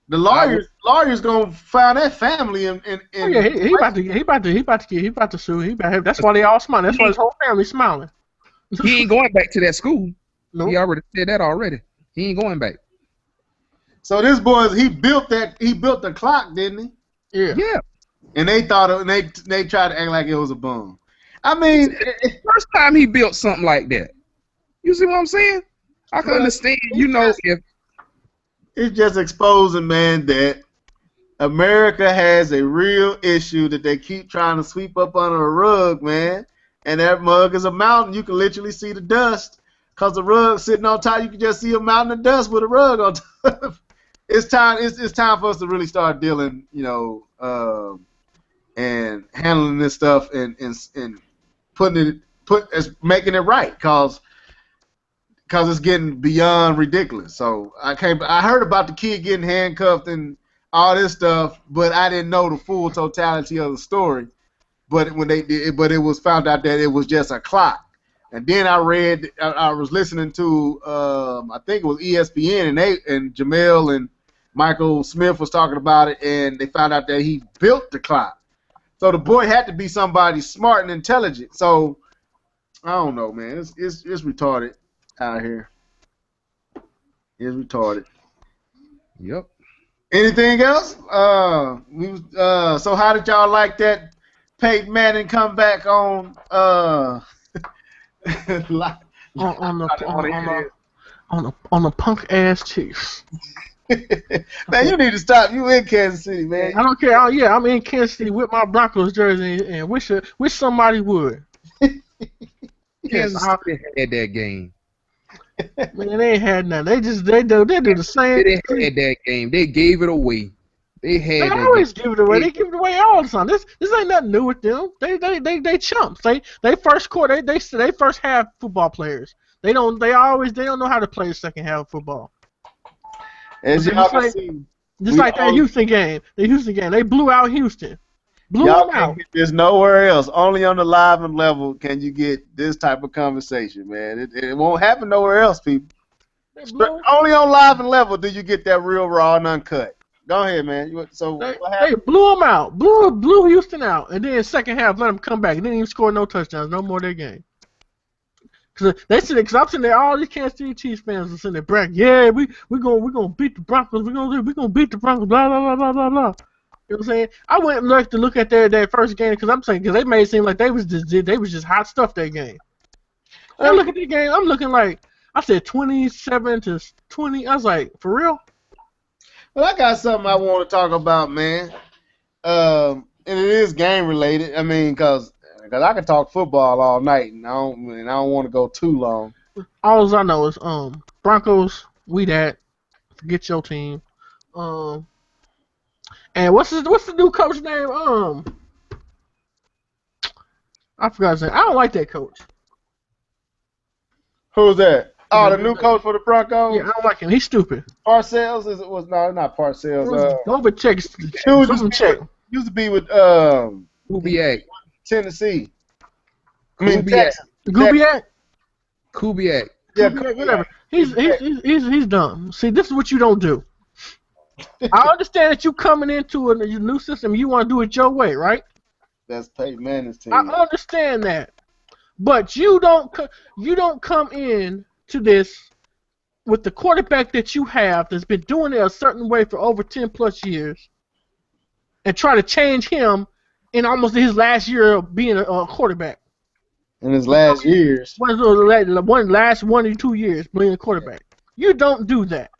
The lawyer's gonna find that family and he about to sue. That's why they all smiling. That's why his whole family's smiling. He ain't going back to that school. Nope. He already said that already. He ain't going back. So this boy, he built the clock, didn't he? Yeah. Yeah. And they thought they tried to act like it was a bum. I mean, First time he built something like that. You see what I'm saying? I can Well, understand, it's if it's just exposing, man, that America has a real issue that they keep trying to sweep up under a rug, man. And that mug is a mountain. You can literally see the dust. Cause the rug sitting on top, you can just see a mountain of dust with a rug on top. It's time. It's time for us to really start dealing, and handling this stuff and making it right. Cause it's getting beyond ridiculous. So I heard about the kid getting handcuffed and all this stuff, but I didn't know the full totality of the story. But when they did, but it was found out that it was just a clock. And then I was listening to, I think it was ESPN, and Jamel and Michael Smith was talking about it, and they found out that he built the clock. So the boy had to be somebody smart and intelligent. So I don't know, man. It's retarded out here. It's retarded. Yep. Anything else? So how did y'all like that Peyton Manning come back on? On the punk ass Chiefs. Man, you need to stop. You in Kansas City, man. I don't care. I'm in Kansas City with my Broncos jersey and wish somebody would. Kansas City had that game. Man, they ain't had nothing. They do the same. They had that game. They gave it away. They always give it away. They give it away all the time. This ain't nothing new with them. They chumps. They first quarter. They first half football players. They don't know how to play the second half of football. As y'all can see, just like that Houston game. The Houston game. They blew out Houston. Blew y'all them out. There's nowhere else. Only on the live and level can you get this type of conversation, man. It won't happen nowhere else, people. Only on live and level do you get that real raw and uncut. Go ahead, man. What happened? They blew them out. Blew Houston out. And then second half, let them come back. They didn't even score no touchdowns. No more of their game. Because I'm sitting there, all these Kansas City Chiefs fans are sitting there bragging, yeah, we're gonna beat the Broncos. We're gonna beat the Broncos. Blah blah blah blah blah blah. You know what I'm saying? I went and to look at their first game because they made it seem like they was just hot stuff that game. And I look at the game. I'm looking like I said 27-20. I was like, for real? Well, I got something I want to talk about, man. And it is game related. I mean, because I can talk football all night, and I don't want to go too long. All I know is Broncos. We that. Forget your team. And what's the new coach name? I forgot his name. I don't like that coach. Who's that? Oh, the new coach for the Broncos? Yeah, I don't like him. He's stupid. Parcells? Not Parcells. Novacek. Used to be with Kubiak. Tennessee. Kubiak. Kubiak. Yeah, whatever. He's dumb. See, this is what you don't do. I understand that you coming into a new system, you want to do it your way, right? That's Peyton Manning's team. I understand that, but you don't come in to this with the quarterback that you have that's been doing it a certain way for over 10+ years, and try to change him in almost his last year of being a quarterback. In his last years. Last 1 or 2 years being a quarterback. You don't do that.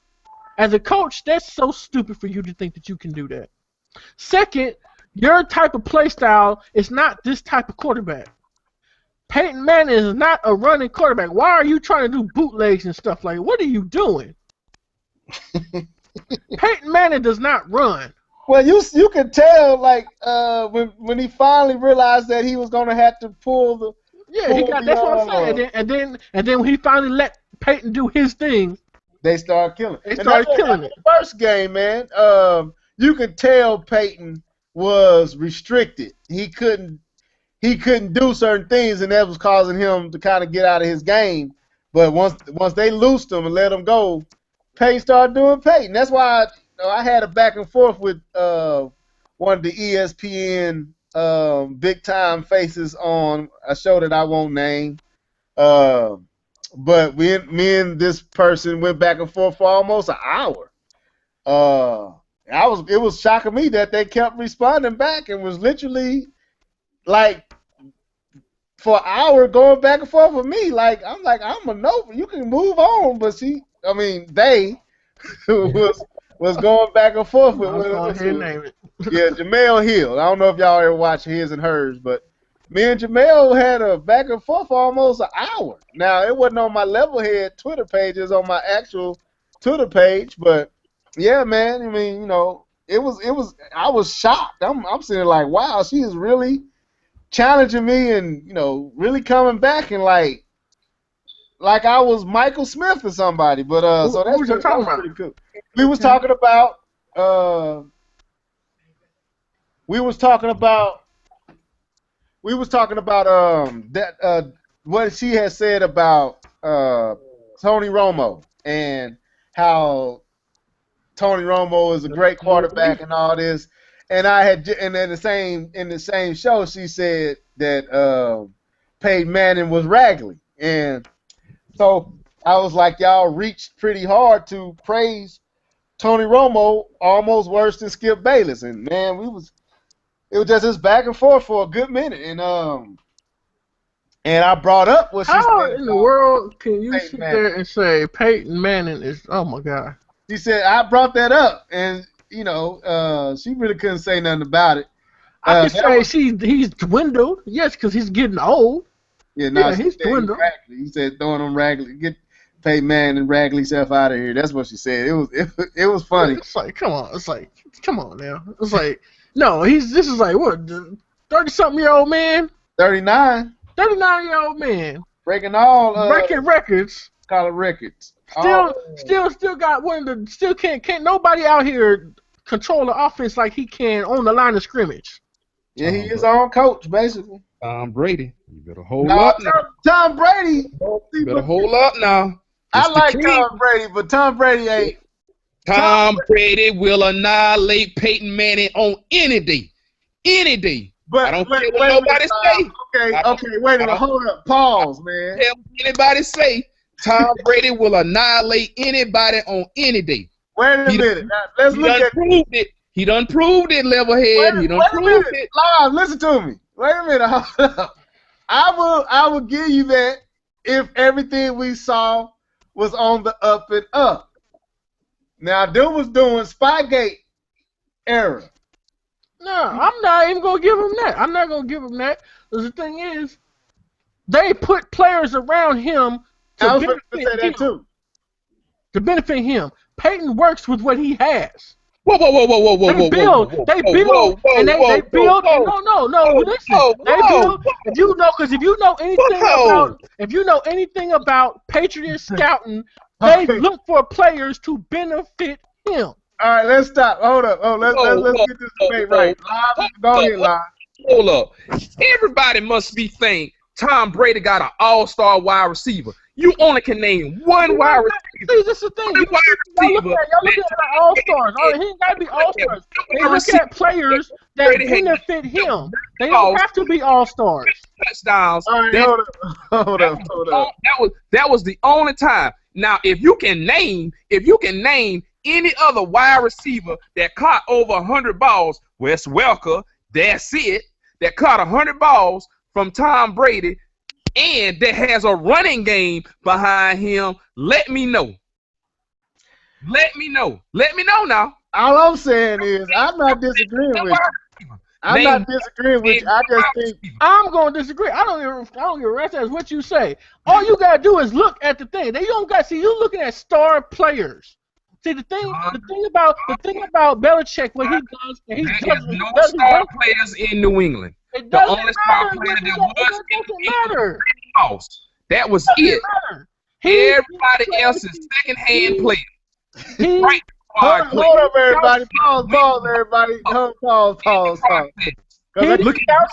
As a coach, that's so stupid for you to think that you can do that. Second, your type of play style is not this type of quarterback. Peyton Manning is not a running quarterback. Why are you trying to do bootlegs and stuff like that? What are you doing? Peyton Manning does not run. Well, you can tell, like, when he finally realized that he was going to have to pull the... Yeah, that's what I'm saying. And then when he finally let Peyton do his thing, they started killing. They started killing it. The first game, man, you could tell Peyton was restricted. He couldn't do certain things, and that was causing him to kind of get out of his game. But once they loosed him and let him go, Peyton started doing Peyton. That's why I had a back and forth with one of the ESPN big time faces on a show that I won't name. But me and this person went back and forth for almost an hour. it was shocking me that they kept responding back and was literally like for an hour going back and forth with me. Like I'm a no, you can move on, but they was going back and forth with name it. Yeah, Jamel Hill. I don't know if y'all ever watch his and hers, but me and Jamel had a back and forth for almost an hour. Now it wasn't on my Levelhead Twitter page, it was on my actual Twitter page, but yeah, man, it was I was shocked. I'm sitting like, wow, she is really challenging me and, really coming back and like I was Michael Smith or somebody. But so that's pretty cool. We was talking about what she had said about Tony Romo and how Tony Romo is a great quarterback and all this. And in the same show she said that Peyton Manning was Ragley. And so I was like, y'all reached pretty hard to praise Tony Romo almost worse than Skip Bayless. And man, it was just this back and forth for a good minute. And I brought up what she said. How in the world can you sit there and say Peyton Manning is? Oh my God. She said I brought that up, and she really couldn't say nothing about it. I can say he's dwindled. Yes, because he's getting old. Yeah, he's dwindled. He said throwing him Ragley, get Peyton Manning and Ragley self out of here. That's what she said. It was funny. It's like, come on. It's like, come on now. It's like, no, this is like what, 30-something-year-old man? 39. 39-year-old man. Breaking records. Call it records. Still got one of the. Still can't nobody out here control the offense like he can on the line of scrimmage. Yeah, he is our own coach, basically. Tom Brady, you better hold up now. Tom Brady. You better hold up now. I like Tom Brady, but Tom Brady ain't. Tom Brady will annihilate Peyton Manning on any day. Any day. But I don't care what nobody say. Okay, wait a minute. Hold up. Pause, man. Tell anybody say Tom Brady will annihilate anybody on any day. Wait a minute. Now, let's look at it. He done proved it, Levelhead. He done proved it. Live, listen to me. Wait a minute. Hold up. I will give you that if everything we saw was on the up and up. Now, dude was doing Spygate era. No, I'm not even going to give him that. I'm not going to give him that. Because the thing is, they put players around him to benefit him. Peyton works with what he has. Whoa. They build, and they build. No, listen. They build. If you know anything about Patriots scouting, they look for players to benefit him. All right, let's stop. Hold up. Let's get this debate right. Go ahead, Live. Hold up. Everybody must be thinking Tom Brady got an all-star wide receiver. You only can name one wide receiver. See, this is the thing. Y'all look at all-stars. He ain't got to be all-stars. They look at players that benefit him. They don't have to be all-stars. Touchdowns. All right, hold up. That was the only time. Now, if you can name any other wide receiver that caught over 100 balls, Wes Welker, that's it, that caught 100 balls from Tom Brady, and that has a running game behind him, let me know. Let me know now. All I'm saying is I'm not disagreeing with you. I'm not disagreeing with you. I just think I'm going to disagree. I don't give a rest as what you say. All you got to do is look at the thing. You're looking at star players. See the thing about Belichick, what he does, and he does no star players in New England. The only star player that was in house. That was it. Everybody else is second-hand players. Hold up, everybody. Pause, everybody. Pause. Look at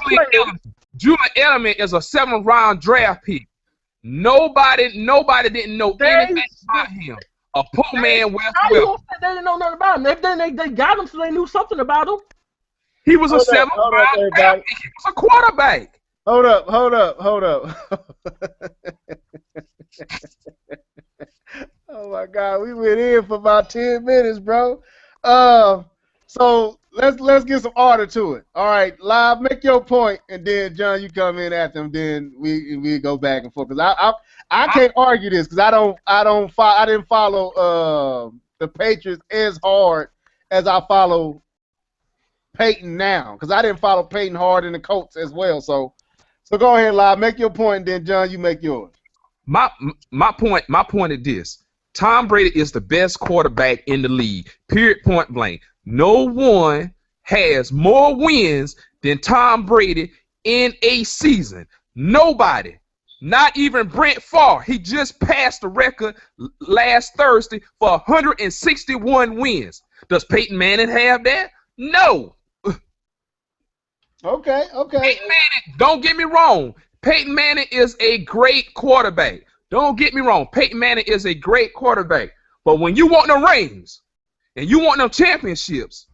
Julian Edelman is a 7th-round draft pick. Nobody didn't know anything about him. A poor man Wes Welker. They didn't know nothing about him. They got him, so they knew something about him. He was a 7th-round draft pick. He was a quarterback. Hold up. Oh my God, we went in for about 10 minutes, bro. So let's get some order to it. All right, Live, make your point, and then John, you come in after him. Then we go back and forth because I can't argue this because I didn't follow the Patriots as hard as I follow Peyton now because I didn't follow Peyton hard in the Colts as well. So go ahead, Live, make your point, and then John, you make yours. My point is this. Tom Brady is the best quarterback in the league. Period, point blank. No one has more wins than Tom Brady in a season. Nobody. Not even Brent Favre. He just passed the record last Thursday for 161 wins. Does Peyton Manning have that? No. Okay. Peyton Manning, don't get me wrong. Peyton Manning is a great quarterback. Don't get me wrong. Peyton Manning is a great quarterback. But when you want them rings and you want them championships,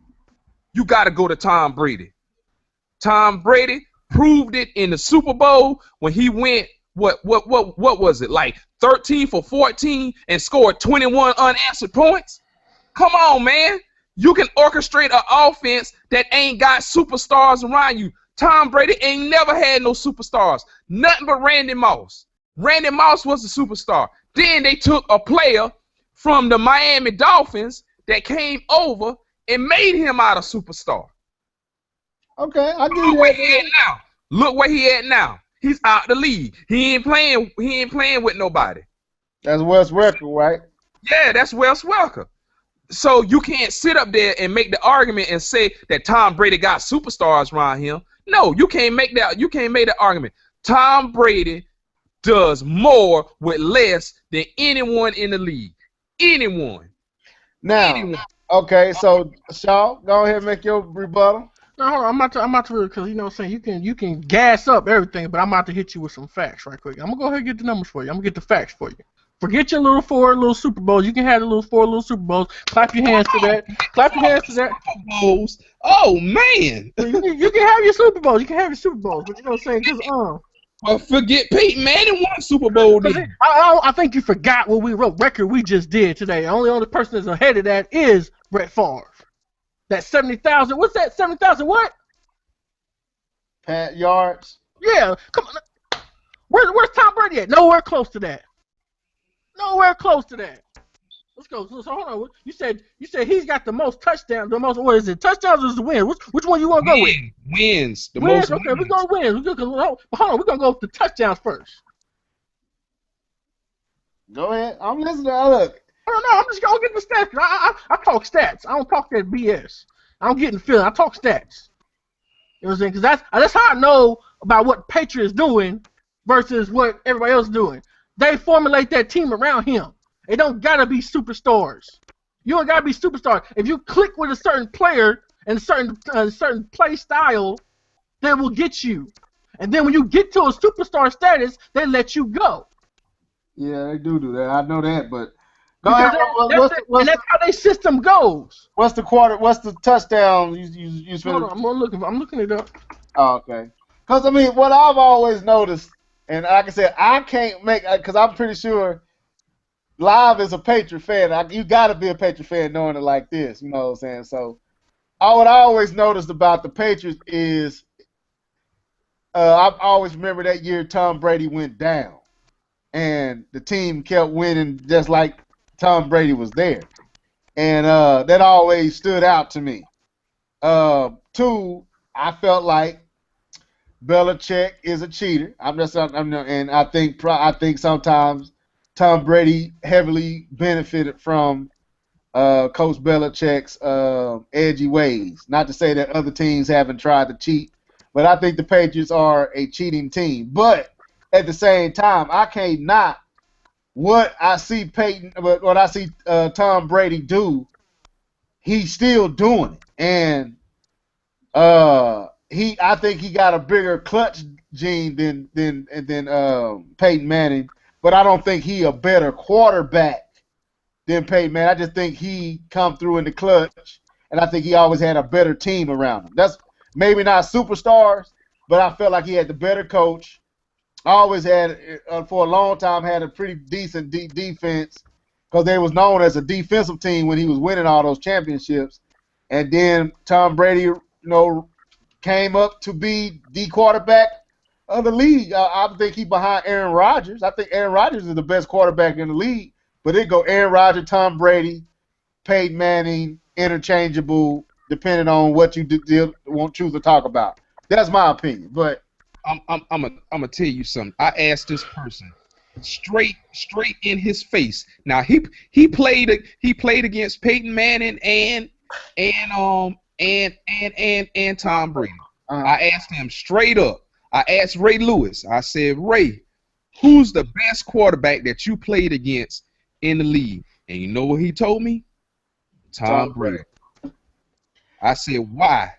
you got to go to Tom Brady. Tom Brady proved it in the Super Bowl when he went, what was it, like 13 for 14 and scored 21 unanswered points? Come on, man. You can orchestrate an offense that ain't got superstars around you. Tom Brady ain't never had no superstars. Nothing but Randy Moss. Randy Moss was a superstar. Then they took a player from the Miami Dolphins that came over and made him out a superstar. Okay, I give you Look where he at now. Look where he at now. He's out the league. He ain't playing with nobody. That's Wes Welker, right? Yeah, that's Wes Welker. So you can't sit up there and make the argument and say that Tom Brady got superstars around him. No, you can't make that. You can't make the argument. Tom Brady does more with less than anyone in the league. Anyone. Now, okay, so Shaw, go ahead and make your rebuttal. No, hold on. I'm about to because you know what I'm saying you can gas up everything, but I'm about to hit you with some facts right quick. I'm gonna go ahead and get the numbers for you. I'm gonna get the facts for you. Forget your little 4 little Super Bowls. You can have the little 4 little Super Bowls. Clap your hands to that. Clap your hands to that. Super Bowls. Oh man. You can have your Super Bowls. You can have your Super Bowls, but you know what I'm saying? Because well, forget Peyton Manning won Super Bowl. I think you forgot what record we just did today. The only person that's ahead of that is Brett Favre. That 70,000. What's that? 70,000 what? Pat yards. Yeah. Come on. Where's Tom Brady at? Nowhere close to that. Nowhere close to that. Let's go. So hold on. You said he's got the most touchdowns. The most. What is it? Touchdowns or is the win? Which one you want to go with? Wins. The wins. Most okay, we're going to win. But hold on. We're going to go with the touchdowns first. Go ahead. I'm listening. Look. I don't know. I'm just going to get the stats. I talk stats. I don't talk that BS. I don't get in the feeling. I talk stats. You know what I'm saying? Because that's how I know about what Patriots doing versus what everybody else is doing. They formulate that team around him. It don't gotta be superstars. You don't gotta be superstars. If you click with a certain player and a certain play style, they will get you. And then when you get to a superstar status, they let you go. Yeah, they do that. I know that, but and that's how their system goes. What's the touchdown you Hold on, I'm looking it up. Oh, okay. Because I mean, what I've always noticed. And like I said, I can't make because I'm pretty sure Live is a Patriot fan. You got to be a Patriot fan knowing it like this. You know what I'm saying? So, what I always noticed about the Patriots is I always remember that year Tom Brady went down, and the team kept winning just like Tom Brady was there, and that always stood out to me. 2, I felt like Belichick is a cheater. And I think sometimes Tom Brady heavily benefited from Coach Belichick's edgy ways. Not to say that other teams haven't tried to cheat, but I think the Patriots are a cheating team. But at the same time, I can't knock what I see Tom Brady do. He's still doing it, and I think he got a bigger clutch gene than Peyton Manning, but I don't think he a better quarterback than Peyton Manning. I just think he come through in the clutch, and I think he always had a better team around him. That's maybe not superstars, but I felt like he had the better coach. Always had, for a long time, had a pretty decent defense because they was known as a defensive team when he was winning all those championships. and then Tom Brady, came up to be the quarterback of the league. I think he's behind Aaron Rodgers. I think Aaron Rodgers is the best quarterback in the league. But it go Aaron Rodgers, Tom Brady, Peyton Manning, interchangeable, depending on what you won't choose to talk about. That's my opinion. But I'm gonna tell you something. I asked this person straight in his face. Now he played against Peyton Manning and Tom Brady. I asked him straight up. I asked Ray Lewis. I said, Ray, who's the best quarterback that you played against in the league? And you know what he told me? Tom Brady. I said, why?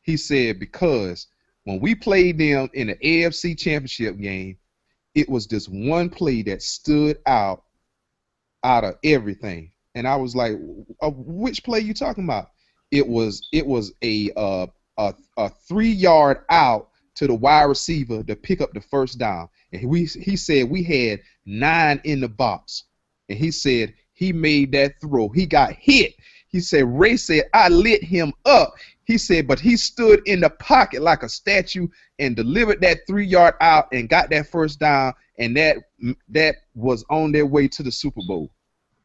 He said, because when we played them in the AFC Championship game, it was this one play that stood out of everything. And I was like, which play you talking about? It was a 3-yard out to the wide receiver to pick up the first down. And he said we had 9 in the box. And he said he made that throw. He got hit. He said, Ray said, I lit him up. He said, but he stood in the pocket like a statue and delivered that 3-yard out and got that first down, and that was on their way to the Super Bowl.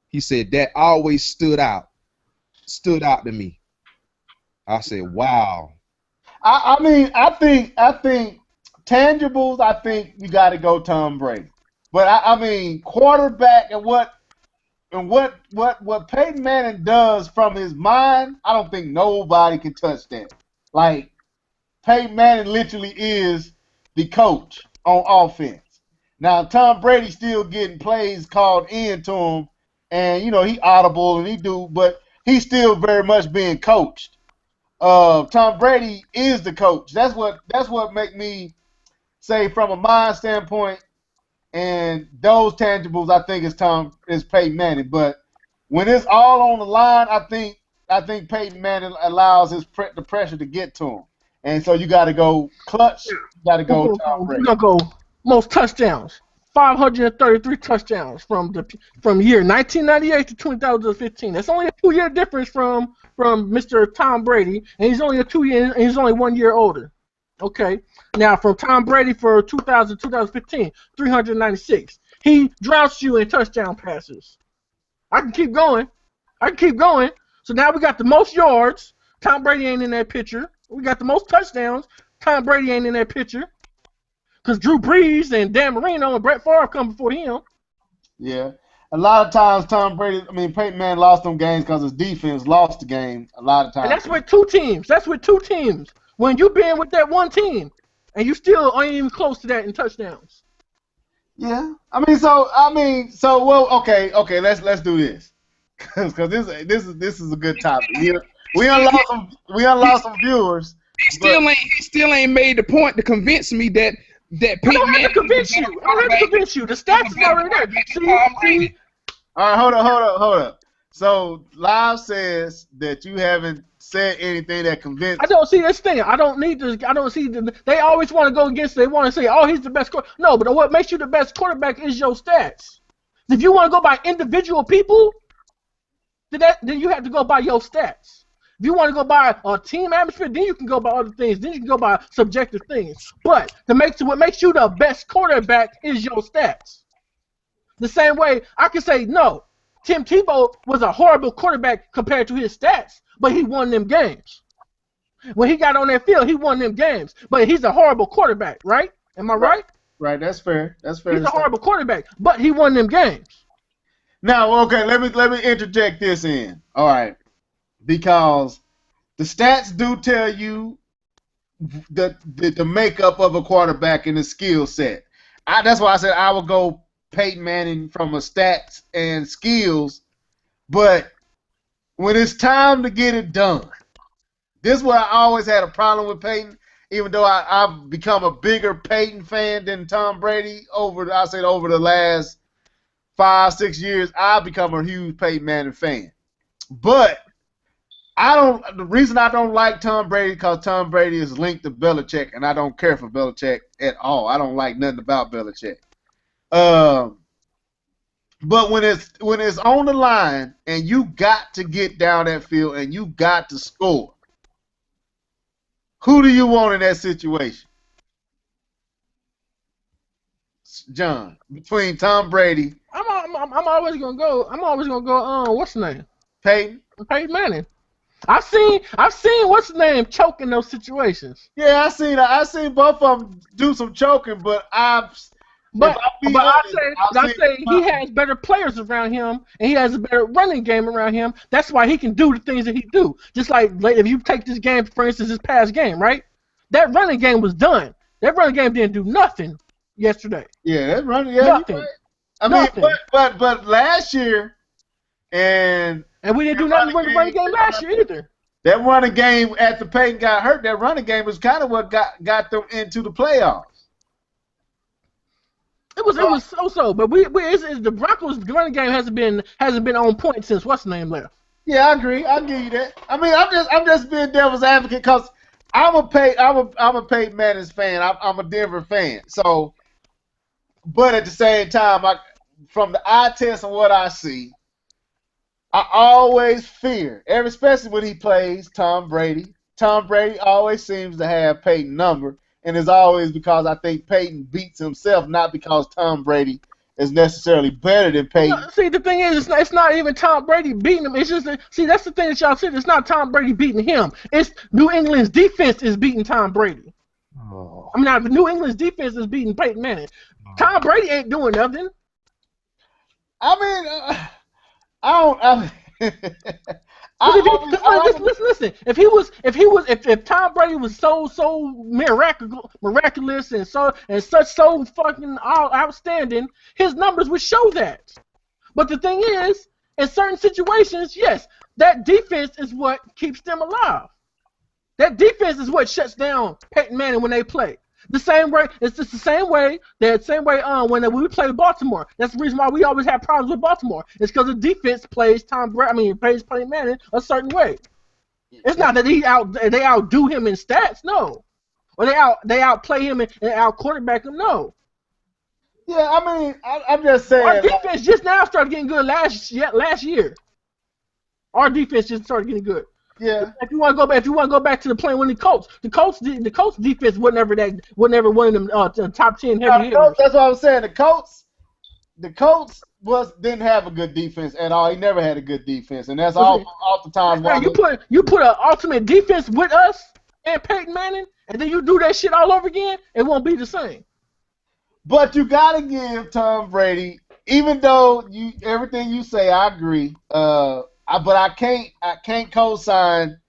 He said that always stood out to me. I said, wow. I think tangibles. I think you got to go Tom Brady. But I mean quarterback and what Peyton Manning does from his mind, I don't think nobody can touch that. Like Peyton Manning literally is the coach on offense. Now Tom Brady still getting plays called into him, and he audible and he do, but he's still very much being coached. Tom Brady is the coach. That's what make me say from a mind standpoint, and those tangibles I think is Peyton Manning. But when it's all on the line, I think Peyton Manning allows the pressure to get to him, and so you got to go clutch. You got to go Tom Brady. We're gonna go most touchdowns. 533 touchdowns from year 1998 to 2015. That's only a 2-year difference from Mr. Tom Brady, and he's only 1 year older. Okay. Now from Tom Brady for 2015, 396. He droughts you in touchdown passes. I can keep going. So now we got the most yards. Tom Brady ain't in that picture. We got the most touchdowns. Tom Brady ain't in that picture. Because Drew Brees and Dan Marino and Brett Favre come before him. Yeah. A lot of times Peyton Manning lost them games because his defense lost the game a lot of times. And that's with two teams. When you been with that one team, and you still ain't even close to that in touchdowns. Yeah. Okay, let's do this. Because this is a good topic. We unlocked some viewers. He still ain't made the point to convince me that Peyton I don't have to convince you. The stats is already there. See? All right, hold up. So Live says that you haven't said anything that convinced. I don't see this thing. I don't see they always want to go against. They want to say, "Oh, he's the best quarterback." No, but what makes you the best quarterback is your stats. If you want to go by individual people, then you have to go by your stats. If you want to go by a team atmosphere, then you can go by other things. Then you can go by subjective things. But what makes you the best quarterback is your stats. The same way I can say, no, Tim Tebow was a horrible quarterback compared to his stats, but he won them games. When he got on that field, he won them games. But he's a horrible quarterback, right? Am I right? Right, that's fair. He's a horrible quarterback, but he won them games. Now, okay, let me interject this in. All right. Because the stats do tell you the makeup of a quarterback and the skill set. That's why I said I would go Peyton Manning from a stats and skills. But when it's time to get it done, this is what I always had a problem with Peyton. Even though I've become a bigger Peyton fan than Tom Brady over the last 5-6 years, I've become a huge Peyton Manning fan. But the reason I don't like Tom Brady because Tom Brady is linked to Belichick, and I don't care for Belichick at all. I don't like nothing about Belichick. But when it's on the line and you got to get down that field and you got to score, who do you want in that situation? John, between Tom Brady, I'm always gonna go. What's the name? Peyton. Peyton Manning. I've seen what's the name choke in those situations. Yeah, I seen both of them do some choking, but I say he has better players around him, and he has a better running game around him. That's why he can do the things that he do. Just like if you take this game, for instance, this past game, right? That running game was done. That running game didn't do nothing yesterday. Yeah, that running game. Nothing. Right. I mean, but last year, and we didn't do nothing with the running game last year either. That running game after Peyton got hurt, that running game was kind of what got them into the playoffs. It was so, but the Broncos' running game hasn't been on point since what's the name left. Yeah, I agree. I give you that. I mean, I'm just being devil's advocate because I'm a Peyton Manning's fan. I'm a Denver fan. So, but at the same time, from the eye test and what I see, I always fear, especially when he plays Tom Brady. Tom Brady always seems to have Peyton's number, and it's always because I think Peyton beats himself, not because Tom Brady is necessarily better than Peyton. No, see, the thing is, it's not even Tom Brady beating him. It's just that's the thing that y'all said. It's not Tom Brady beating him. It's New England's defense is beating Tom Brady. Oh. I mean, New England's defense is beating Peyton Manning. Tom Brady ain't doing nothing. I mean, Listen. If Tom Brady was so miraculous and so fucking outstanding, his numbers would show that. But the thing is, in certain situations, yes, that defense is what keeps them alive. That defense is what shuts down Peyton Manning when they play. The same way, it's just the same way when we play Baltimore. That's the reason why we always have problems with Baltimore. It's because the defense plays Peyton Manning a certain way. It's not that they outdo him in stats, no. Or they outplay him and out quarterback him, no. Yeah, I mean, I'm just saying. Our defense just now started getting good last year. Our defense just started getting good. Yeah. If you want to go back to the playing with the Colts defense wasn't ever one of them top 10 heavy hitters. That's what I was saying. The Colts didn't have a good defense at all. He never had a good defense, and that's all the time. You put an ultimate defense with us and Peyton Manning, and then you do that shit all over again, it won't be the same. But you gotta give Tom Brady, even though everything you say, I agree. But I can't co-sign.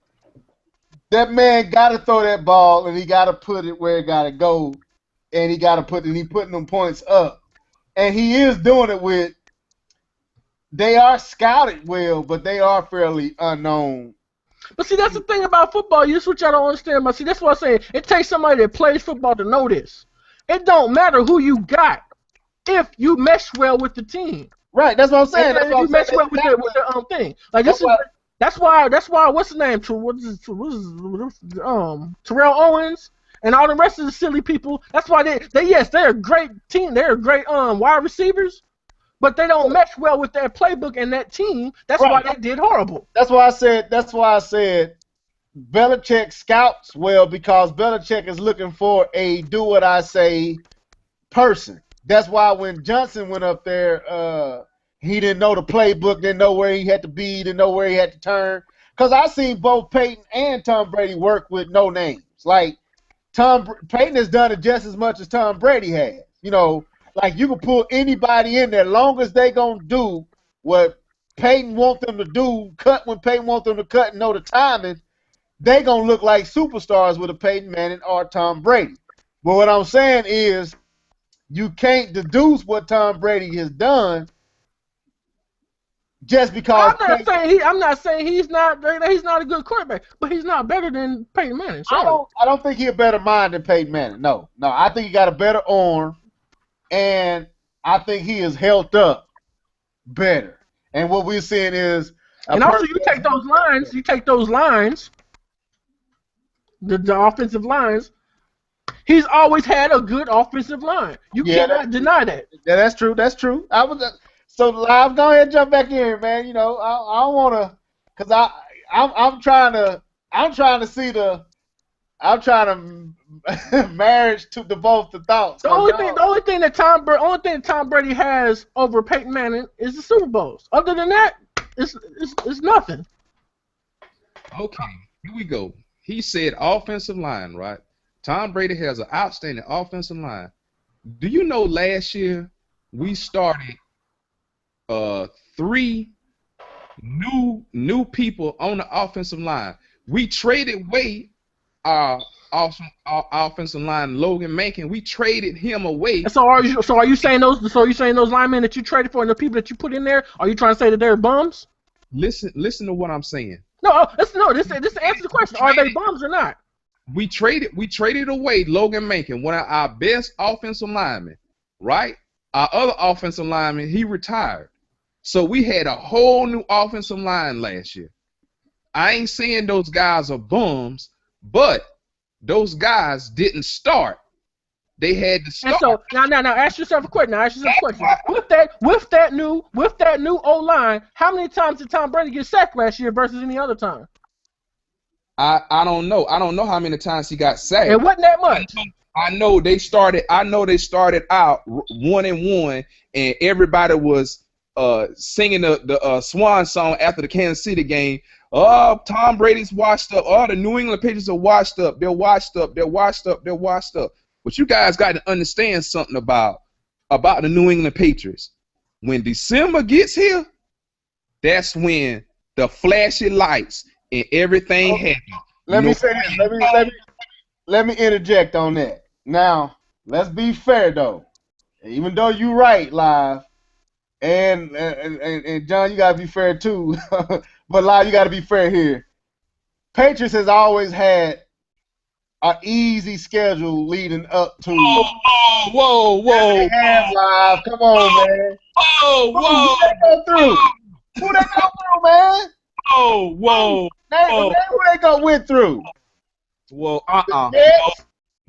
That man got to throw that ball, and he got to put it where it got to go, and he putting them points up, and he is doing it with. They are scouted well, but they are fairly unknown. But see, that's the thing about football. That's what y'all don't understand. But see, that's what I'm saying. It takes somebody that plays football to know this. It don't matter who you got if you mesh well with the team. Right, that's what I'm saying. That's what you mesh well with the thing. Like that's why what's the name? Terrell Owens and all the rest of the silly people. That's why they're a great team. They're great wide receivers, but they don't mesh well with their playbook and that team. That's why they did horrible. That's why I said Belichick scouts well because Belichick is looking for a do what I say person. That's why when Johnson went up there, he didn't know the playbook, didn't know where he had to be, didn't know where he had to turn. Because I seen both Peyton and Tom Brady work with no names. Like, Peyton has done it just as much as Tom Brady has. You know, like you can pull anybody in there, long as they gonna do what Peyton want them to do, cut when Peyton want them to cut and know the timing, they gonna look like superstars with a Peyton Manning or Tom Brady. But what I'm saying is, you can't deduce what Tom Brady has done just because. I'm not saying he's not a good quarterback, but he's not better than Peyton Manning. Sorry. I don't think he's a better mind than Peyton Manning. No, I think he got a better arm, and I think he is held up better. And what we're seeing is. And also, you take those lines, the offensive lines. He's always had a good offensive line. You cannot deny that. Yeah, that's true. That's true. So live, go ahead and jump back in, man. You know, I don't wanna, cause I'm trying to see the, I'm trying to marriage to the both the thoughts. The only thing that Tom Brady has over Peyton Manning is the Super Bowls. Other than that, it's nothing. Okay, here we go. He said offensive line, right? Tom Brady has an outstanding offensive line. Do you know last year we started 3 new people on the offensive line. We traded away our offensive line, Logan Mankin. We traded him away. So are you saying those linemen that you traded for and the people that you put in there? Are you trying to say that they're bums? Listen to what I'm saying. This answer the question. Are they bums or not? We traded away Logan Mankin, one of our best offensive linemen, right? Our other offensive lineman, he retired. So we had a whole new offensive line last year. I ain't saying those guys are bums, but those guys didn't start. They had to start. And so now ask yourself a question. With that new O-line, how many times did Tom Brady get sacked last year versus any other time? I don't know. I don't know how many times he got sacked. It wasn't that much. I know they started out 1-1, and everybody was singing the swan song after the Kansas City game. Oh, Tom Brady's washed up. Oh, the New England Patriots are washed up. They're washed up. They're washed up. They're washed up. But you guys got to understand something about the New England Patriots. When December gets here, that's when the flashy lights and everything happens. Let me say this. Let me interject on that. Now, let's be fair though. Even though you're right, Live, and John, you gotta be fair too. But Live, you gotta be fair here. Patriots has always had an easy schedule leading up to. Whoa! They have, Live. Come on, man. Whoa! Who they go through? Who they go through, man? Whoa! Who they went through? Well,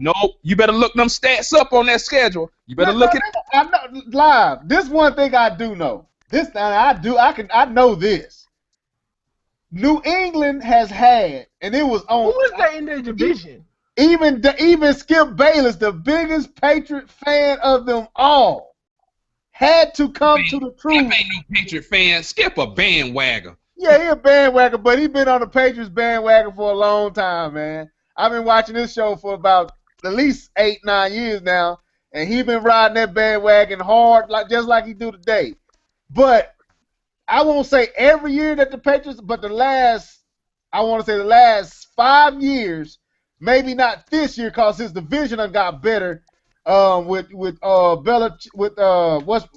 Nope. You better look them stats up on that schedule. You better look at. I know, Live. This one thing I do know. I know this. New England has had, and it was on. Who is that in their division? Even Skip Bayless, the biggest Patriot fan of them all, had to come to the truth. Skip ain't no Patriot fan. Skip a bandwagon. Yeah, he a bandwagon, but he been on the Patriots bandwagon for a long time, man. I've been watching this show for about at least 8-9 years now, and he been riding that bandwagon hard, just like he do today. But I won't say every year that the Patriots, but the last 5 years, maybe not this year, cause his division done got better. With what's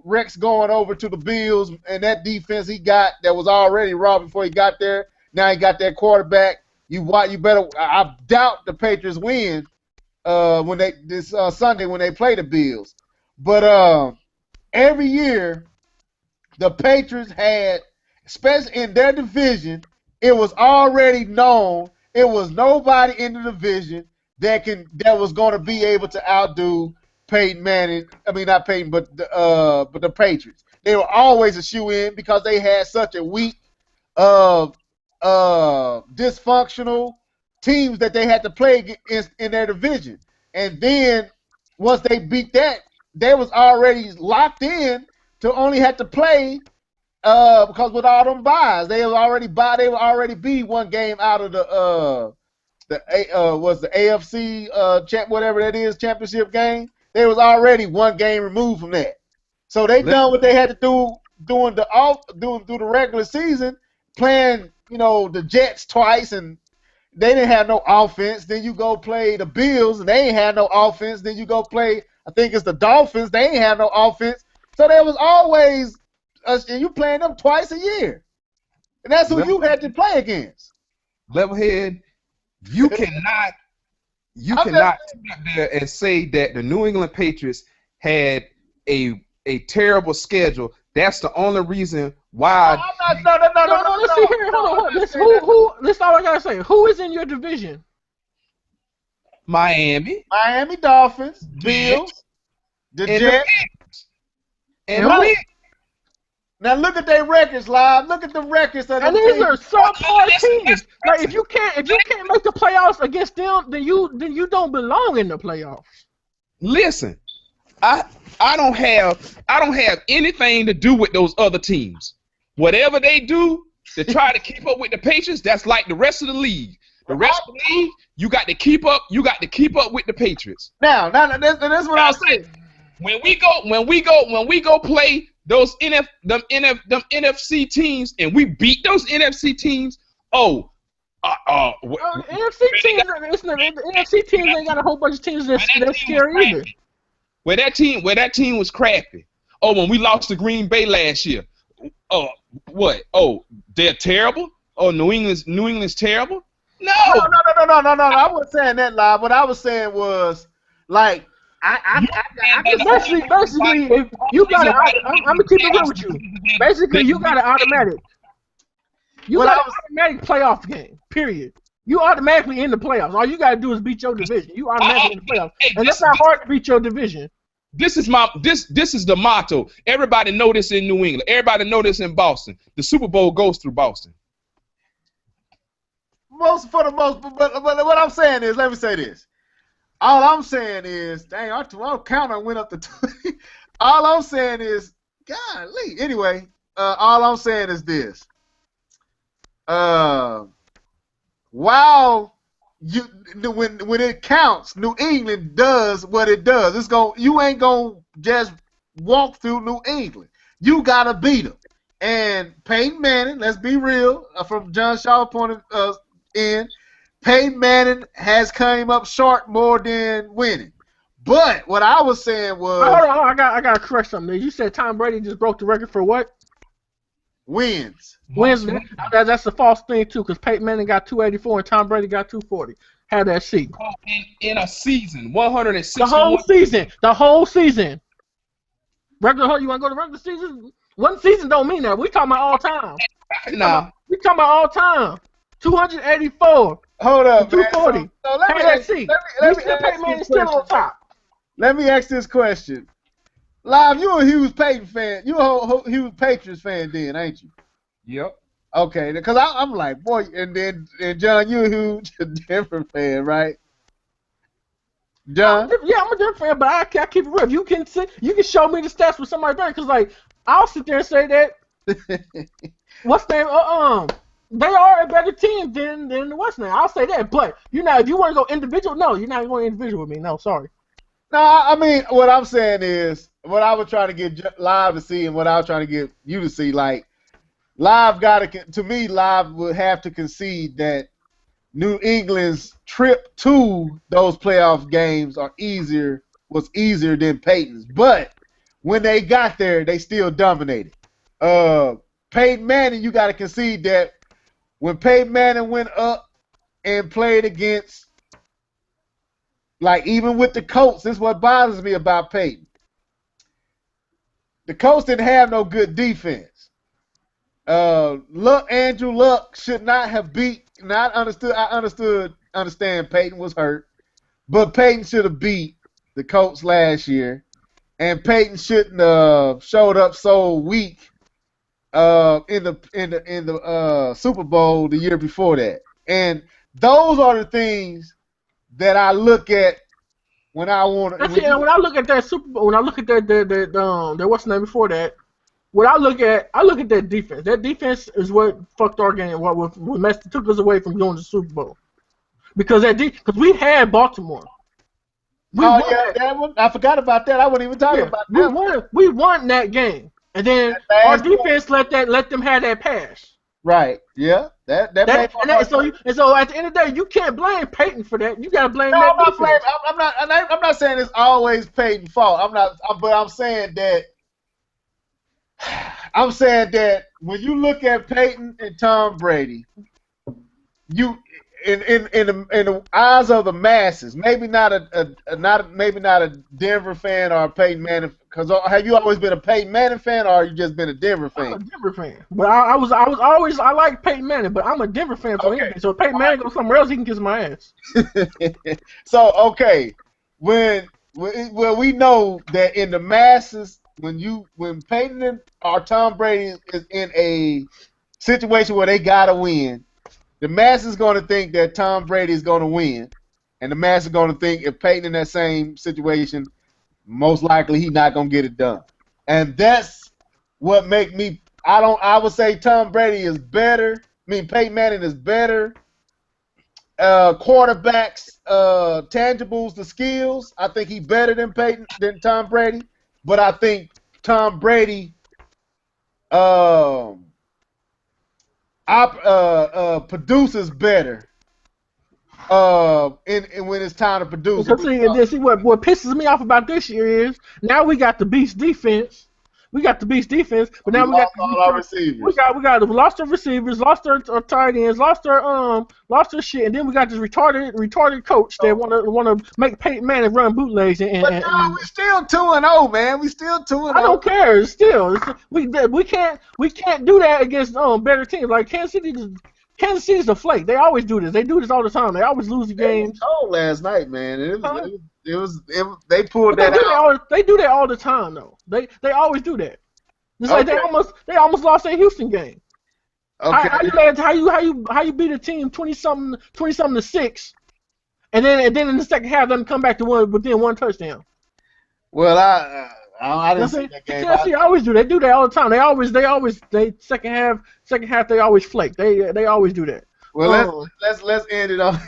Rex going over to the Bills and that defense he got that was already raw before he got there. Now he got that quarterback. You better. I doubt the Patriots win this Sunday when they play the Bills. But every year the Patriots had, especially in their division, it was already known it was nobody in the division that was going to be able to outdo Peyton Manning. I mean, not Peyton, but the Patriots. They were always a shoe-in because they had such a weak, dysfunctional teams that they had to play in their division. And then once they beat that, they was already locked in to only have to play because with all them buys, they would already be one game out of the AFC whatever that is, championship game. They was already one game removed from that. So they done what they had to do through the regular season, playing, the Jets twice, and they didn't have no offense. Then you go play the Bills, and they ain't had no offense. Then you go play, I think it's the Dolphins, they ain't have no offense. So there was always and you playing them twice a year. And that's who you had to play against. Levelhead, you cannot sit up there and say that the New England Patriots had a terrible schedule. That's the only reason why. No. Let's see here. Hold on. This all I gotta say. Who is in your division? Miami Dolphins, Bills, the Jets, and who? Now look at their records, live. Look at the records of And them these teams. are subpar teams. Like if you can't make the playoffs against them, then you don't belong in the playoffs. Listen, I don't have anything to do with those other teams. Whatever they do to try to keep up with the Patriots, that's like the rest of the league. The rest of the league, you got to keep up. You got to keep up with the Patriots. Now that's what I was saying. When we go play those NFC teams and we beat those NFC teams, NFC teams, the NFC teams ain't got a whole bunch of teams that's scary either. Where that team was crappy. Oh, when we lost to Green Bay last year. What? Oh, they're terrible? Oh, New England's terrible? No. I wasn't saying that live. What I was saying was like basically, if you got it, I'm gonna keep it real with you. Basically, you got an automatic. You got an automatic playoff game. Period. You automatically in the playoffs. All you gotta do is beat your division. You automatically in the playoffs, and it's not hard to beat your division. This is the motto. Everybody know this in New England. Everybody know this in Boston. The Super Bowl goes through Boston. But what I'm saying is, let me say this. All I'm saying is, dang, our counter went up to 20. All I'm saying is, golly. Anyway, all I'm saying is this. While when it counts, New England does what it does. You ain't gonna just walk through New England. You gotta beat them. And Peyton Manning, let's be real, from John Shaw's point of end, Peyton Manning has came up short more than winning. But what I was saying was, hold on, I got to correct something. You said Tom Brady just broke the record for what? Wins. That's a false thing too, because Peyton Manning got 284 and Tom Brady got 240. Had that seat. In a season, 160. The whole season. Regular, you want to go to regular season? One season don't mean that. We talking about all time. Nah. We talking about all time. 284. Hold up, 240. Man. So let me ask Peyton Manning still on top. Let me ask this question. Live, you a huge Peyton fan. You a huge Patriots fan then, ain't you? Yep. Okay, because I'm like, boy, and John, you a huge Denver fan, right? John? Yeah, I'm a Denver fan, but I keep it real. You can show me the stats with somebody better, because like I'll sit there and say that what's their they are a better team than the West now. I'll say that, but if you want to go individual, no, you're not going individual with me. No, sorry. No, I mean, what I'm saying is, what I was trying to get Live to see and what I was trying to get you to see, like, Live would have to concede that New England's trip to those playoff games was easier than Peyton's. But when they got there, they still dominated. Peyton Manning, you got to concede that when Peyton Manning went up and played against, like, even with the Colts, this is what bothers me about Peyton. The Colts didn't have no good defense. Andrew Luck should not have understand Peyton was hurt, but Peyton should have beat the Colts last year, and Peyton shouldn't have showed up so weak in the Super Bowl the year before that. And those are the things that I look at when I want to. When I look at that Super Bowl, when I look at that what's the name before that, what I look at that defense. That defense is what fucked our game. What took us away from going to the Super Bowl, because we had Baltimore. That one, I forgot about that. I wasn't even talking about that. We won that game, and then our defense let them have that pass. Right. Yeah. So at the end of the day, you can't blame Peyton for that. You gotta blame that defense. I'm not saying it's always Peyton's fault. But I'm saying that when you look at Peyton and Tom Brady, you in the eyes of the masses, maybe not a Denver fan or a Peyton Manning. Because have you always been a Peyton Manning fan, or you just been a Denver fan? I'm a Denver fan, but I like Peyton Manning, but I'm a Denver fan for anything. So if Peyton Manning goes somewhere else, he can kiss my ass. So okay, we know that in the masses when Peyton or Tom Brady is in a situation where they gotta win, the mass is going to think that Tom Brady is going to win, and the mass is going to think if Peyton in that same situation, most likely he's not going to get it done. And that's what make me. I would say Tom Brady is better. I mean, Peyton Manning is better. Quarterbacks, tangibles, the skills. I think he's better than Tom Brady. But I think Tom Brady produces better when it's time to produce. See what pisses me off about this year is now we got the beast defense. We got the beast defense, but now we got all our receivers. We lost our receivers, lost our tight ends, lost our shit, and then we got this retarded coach that wanna make Peyton Manning run bootlegs But we still 2-0, man. We still 2-0. I don't care. We can't do that against better teams like Kansas City. Kansas City's a flake. They always do this. They do this all the time. They always lose the games. It was cold last night, man. They pulled that out. They do that all the time, though. They always do that. It's like they almost lost their Houston game. Okay. How you beat a team 20-something to 6, and then in the second half them come back to within one touchdown. Well, I didn't see that game. Tennessee always do. They do that all the time. They second half they always flake. They always do that. Well, let's end it off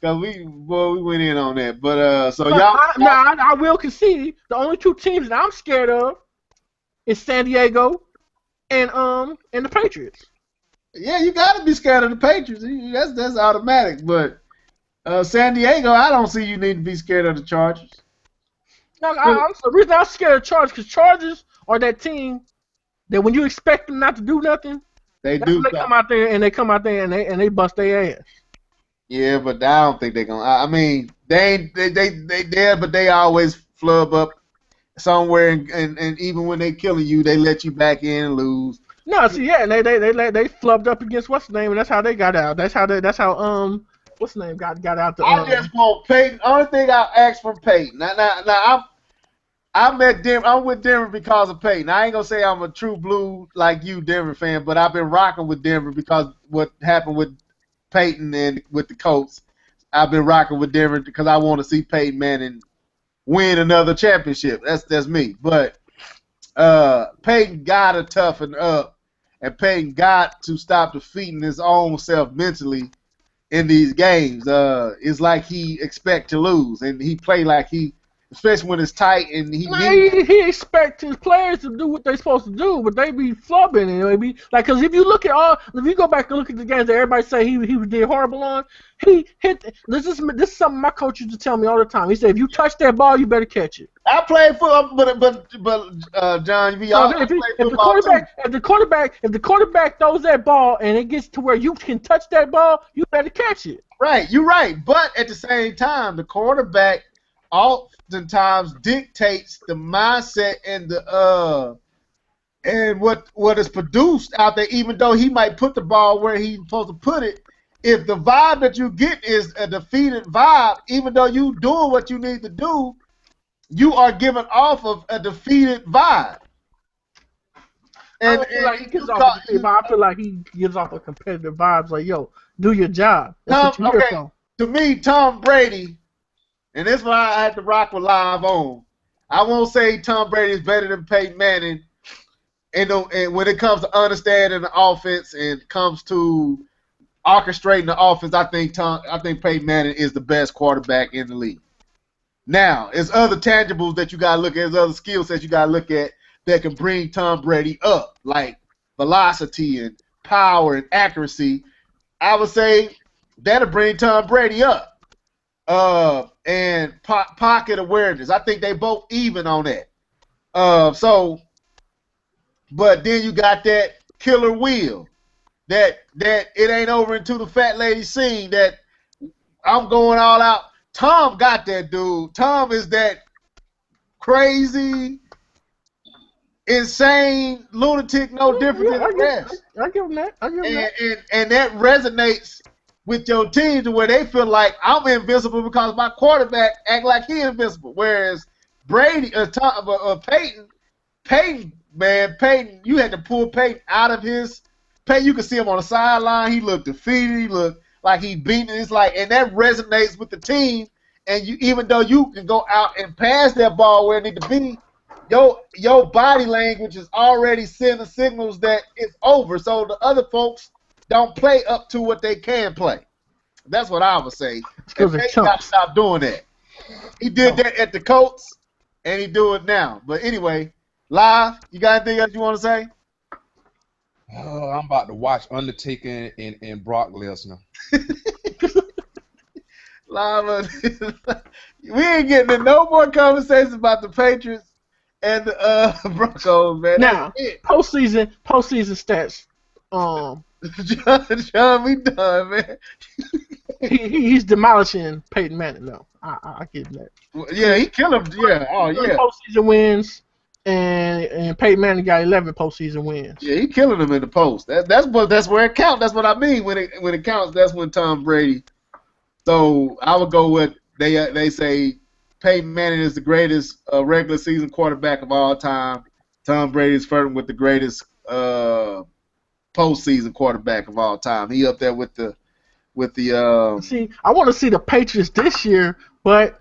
because we went in on that. But so y'all. I will concede the only two teams that I'm scared of is San Diego and the Patriots. Yeah, you got to be scared of the Patriots. That's automatic. But San Diego, I don't see you need to be scared of the Chargers. No, the reason I'm scared of Chargers because Chargers are that team that when you expect them not to do nothing, they come out there and they bust their ass. Yeah, but I don't think they're gonna. I mean, they there, but they always flub up somewhere, and even when they killing you, they let you back in and lose. No, see, yeah, and they flubbed up against what's the name, and that's how they got out. That's how what's the name got out. I just want Peyton. Only thing I asked from Peyton. Now I'm at Denver. I'm with Denver because of Peyton. I ain't gonna say I'm a true blue like you, Denver fan, but I've been rocking with Denver because what happened with Peyton and with the Colts. I've been rocking with Denver because I want to see Peyton Manning win another championship. That's me. But Peyton got to toughen up, and Peyton got to stop defeating his own self mentally in these games. It's like he expect to lose, and he play like he. Especially when it's tight and he expects his players to do what they're supposed to do, but they be flubbing and they be like, because if you go back and look at the games that everybody say he did horrible on, he hit. This is something my coach used to tell me all the time. He said, if you touch that ball, you better catch it. I play football, but John, if the quarterback throws that ball and it gets to where you can touch that ball, you better catch it. Right, you're right. But at the same time, the quarterback oftentimes dictates the mindset and what is produced out there, even though he might put the ball where he's supposed to put it. If the vibe that you get is a defeated vibe, even though you doing what you need to do, you are giving off of a defeated vibe. And I feel like he gives off a competitive vibes like, yo, do your job. To me, Tom Brady. And this is why I had to rock with Live On. I won't say Tom Brady is better than Peyton Manning, and when it comes to understanding the offense and comes to orchestrating the offense, I think Peyton Manning is the best quarterback in the league. Now, there's other tangibles that you gotta look at, there's other skill sets you gotta look at that can bring Tom Brady up, like velocity and power and accuracy. I would say that'll bring Tom Brady up. And pocket awareness. I think they both even on that. But then you got that killer wheel. That it ain't over into the fat lady scene that I'm going all out. Tom got that, dude. Tom is that crazy, insane lunatic, no different than the rest. I give him that. And that resonates with your team to where they feel like I'm invincible because my quarterback act like he invincible. Whereas Peyton Peyton, man, Peyton, you had to pull Peyton out of his. Peyton, you could see him on the sideline. He looked defeated. He looked like he beaten. It's like, and that resonates with the team. And you, even though you can go out and pass that ball where it need to be, your body language is already sending signals that it's over. So the other folks don't play up to what they can play. That's what I would say. And they got to stop doing that. He did that at the Colts, and he do it now. But anyway, Live, you got anything else you want to say? Oh, I'm about to watch Undertaker and Brock Lesnar. Live, we ain't getting in no more conversations about the Patriots and the Broncos, man. Now, postseason stats. John, we done, man. He's demolishing Peyton Manning, though. I give him that. Yeah, he killed him. Yeah, oh yeah. Postseason wins, and Peyton Manning got 11 postseason wins. Yeah, he killing them in the post. That's where it counts. That's what I mean. When it counts, that's when Tom Brady. So I would go with they say Peyton Manning is the greatest regular season quarterback of all time. Tom Brady is flirting with the greatest postseason quarterback of all time. He up there with the. See, I want to see the Patriots this year, but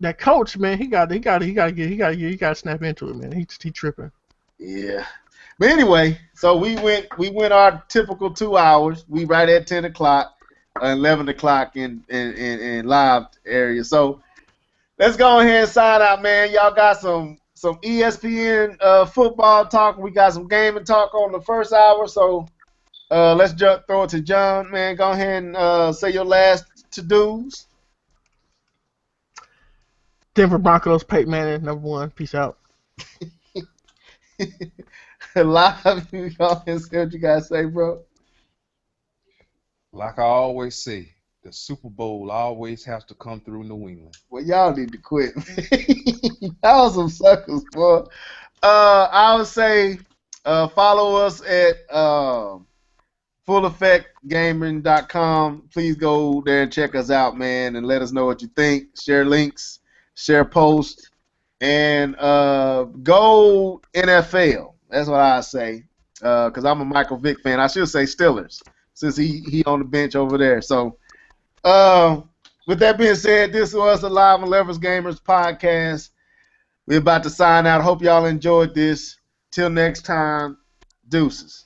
that coach, man, he got to snap into it, man. He tripping. Yeah, but anyway, so we went our typical 2 hours. We right at 10 o'clock, 11 o'clock in live area. So let's go ahead and sign out, man. Y'all got some ESPN football talk. We got some gaming talk on the first hour. So. Let's throw it to John, man. Go ahead and say your last to-dos. Denver Broncos, Peyton Manning, #1. Peace out. Live, you go ahead and say what you got to say, bro. Like I always say, the Super Bowl always has to come through New England. Well, y'all need to quit. Y'all some suckers, boy. I would say follow us at FullEffectGaming.com. Please go there and check us out, man, and let us know what you think. Share links, share posts, and go NFL. That's what I say, because I'm a Michael Vick fan. I should say Steelers, since he on the bench over there. So, with that being said, this was the Live on Leverage Gamers podcast. We're about to sign out. Hope y'all enjoyed this. Till next time, deuces.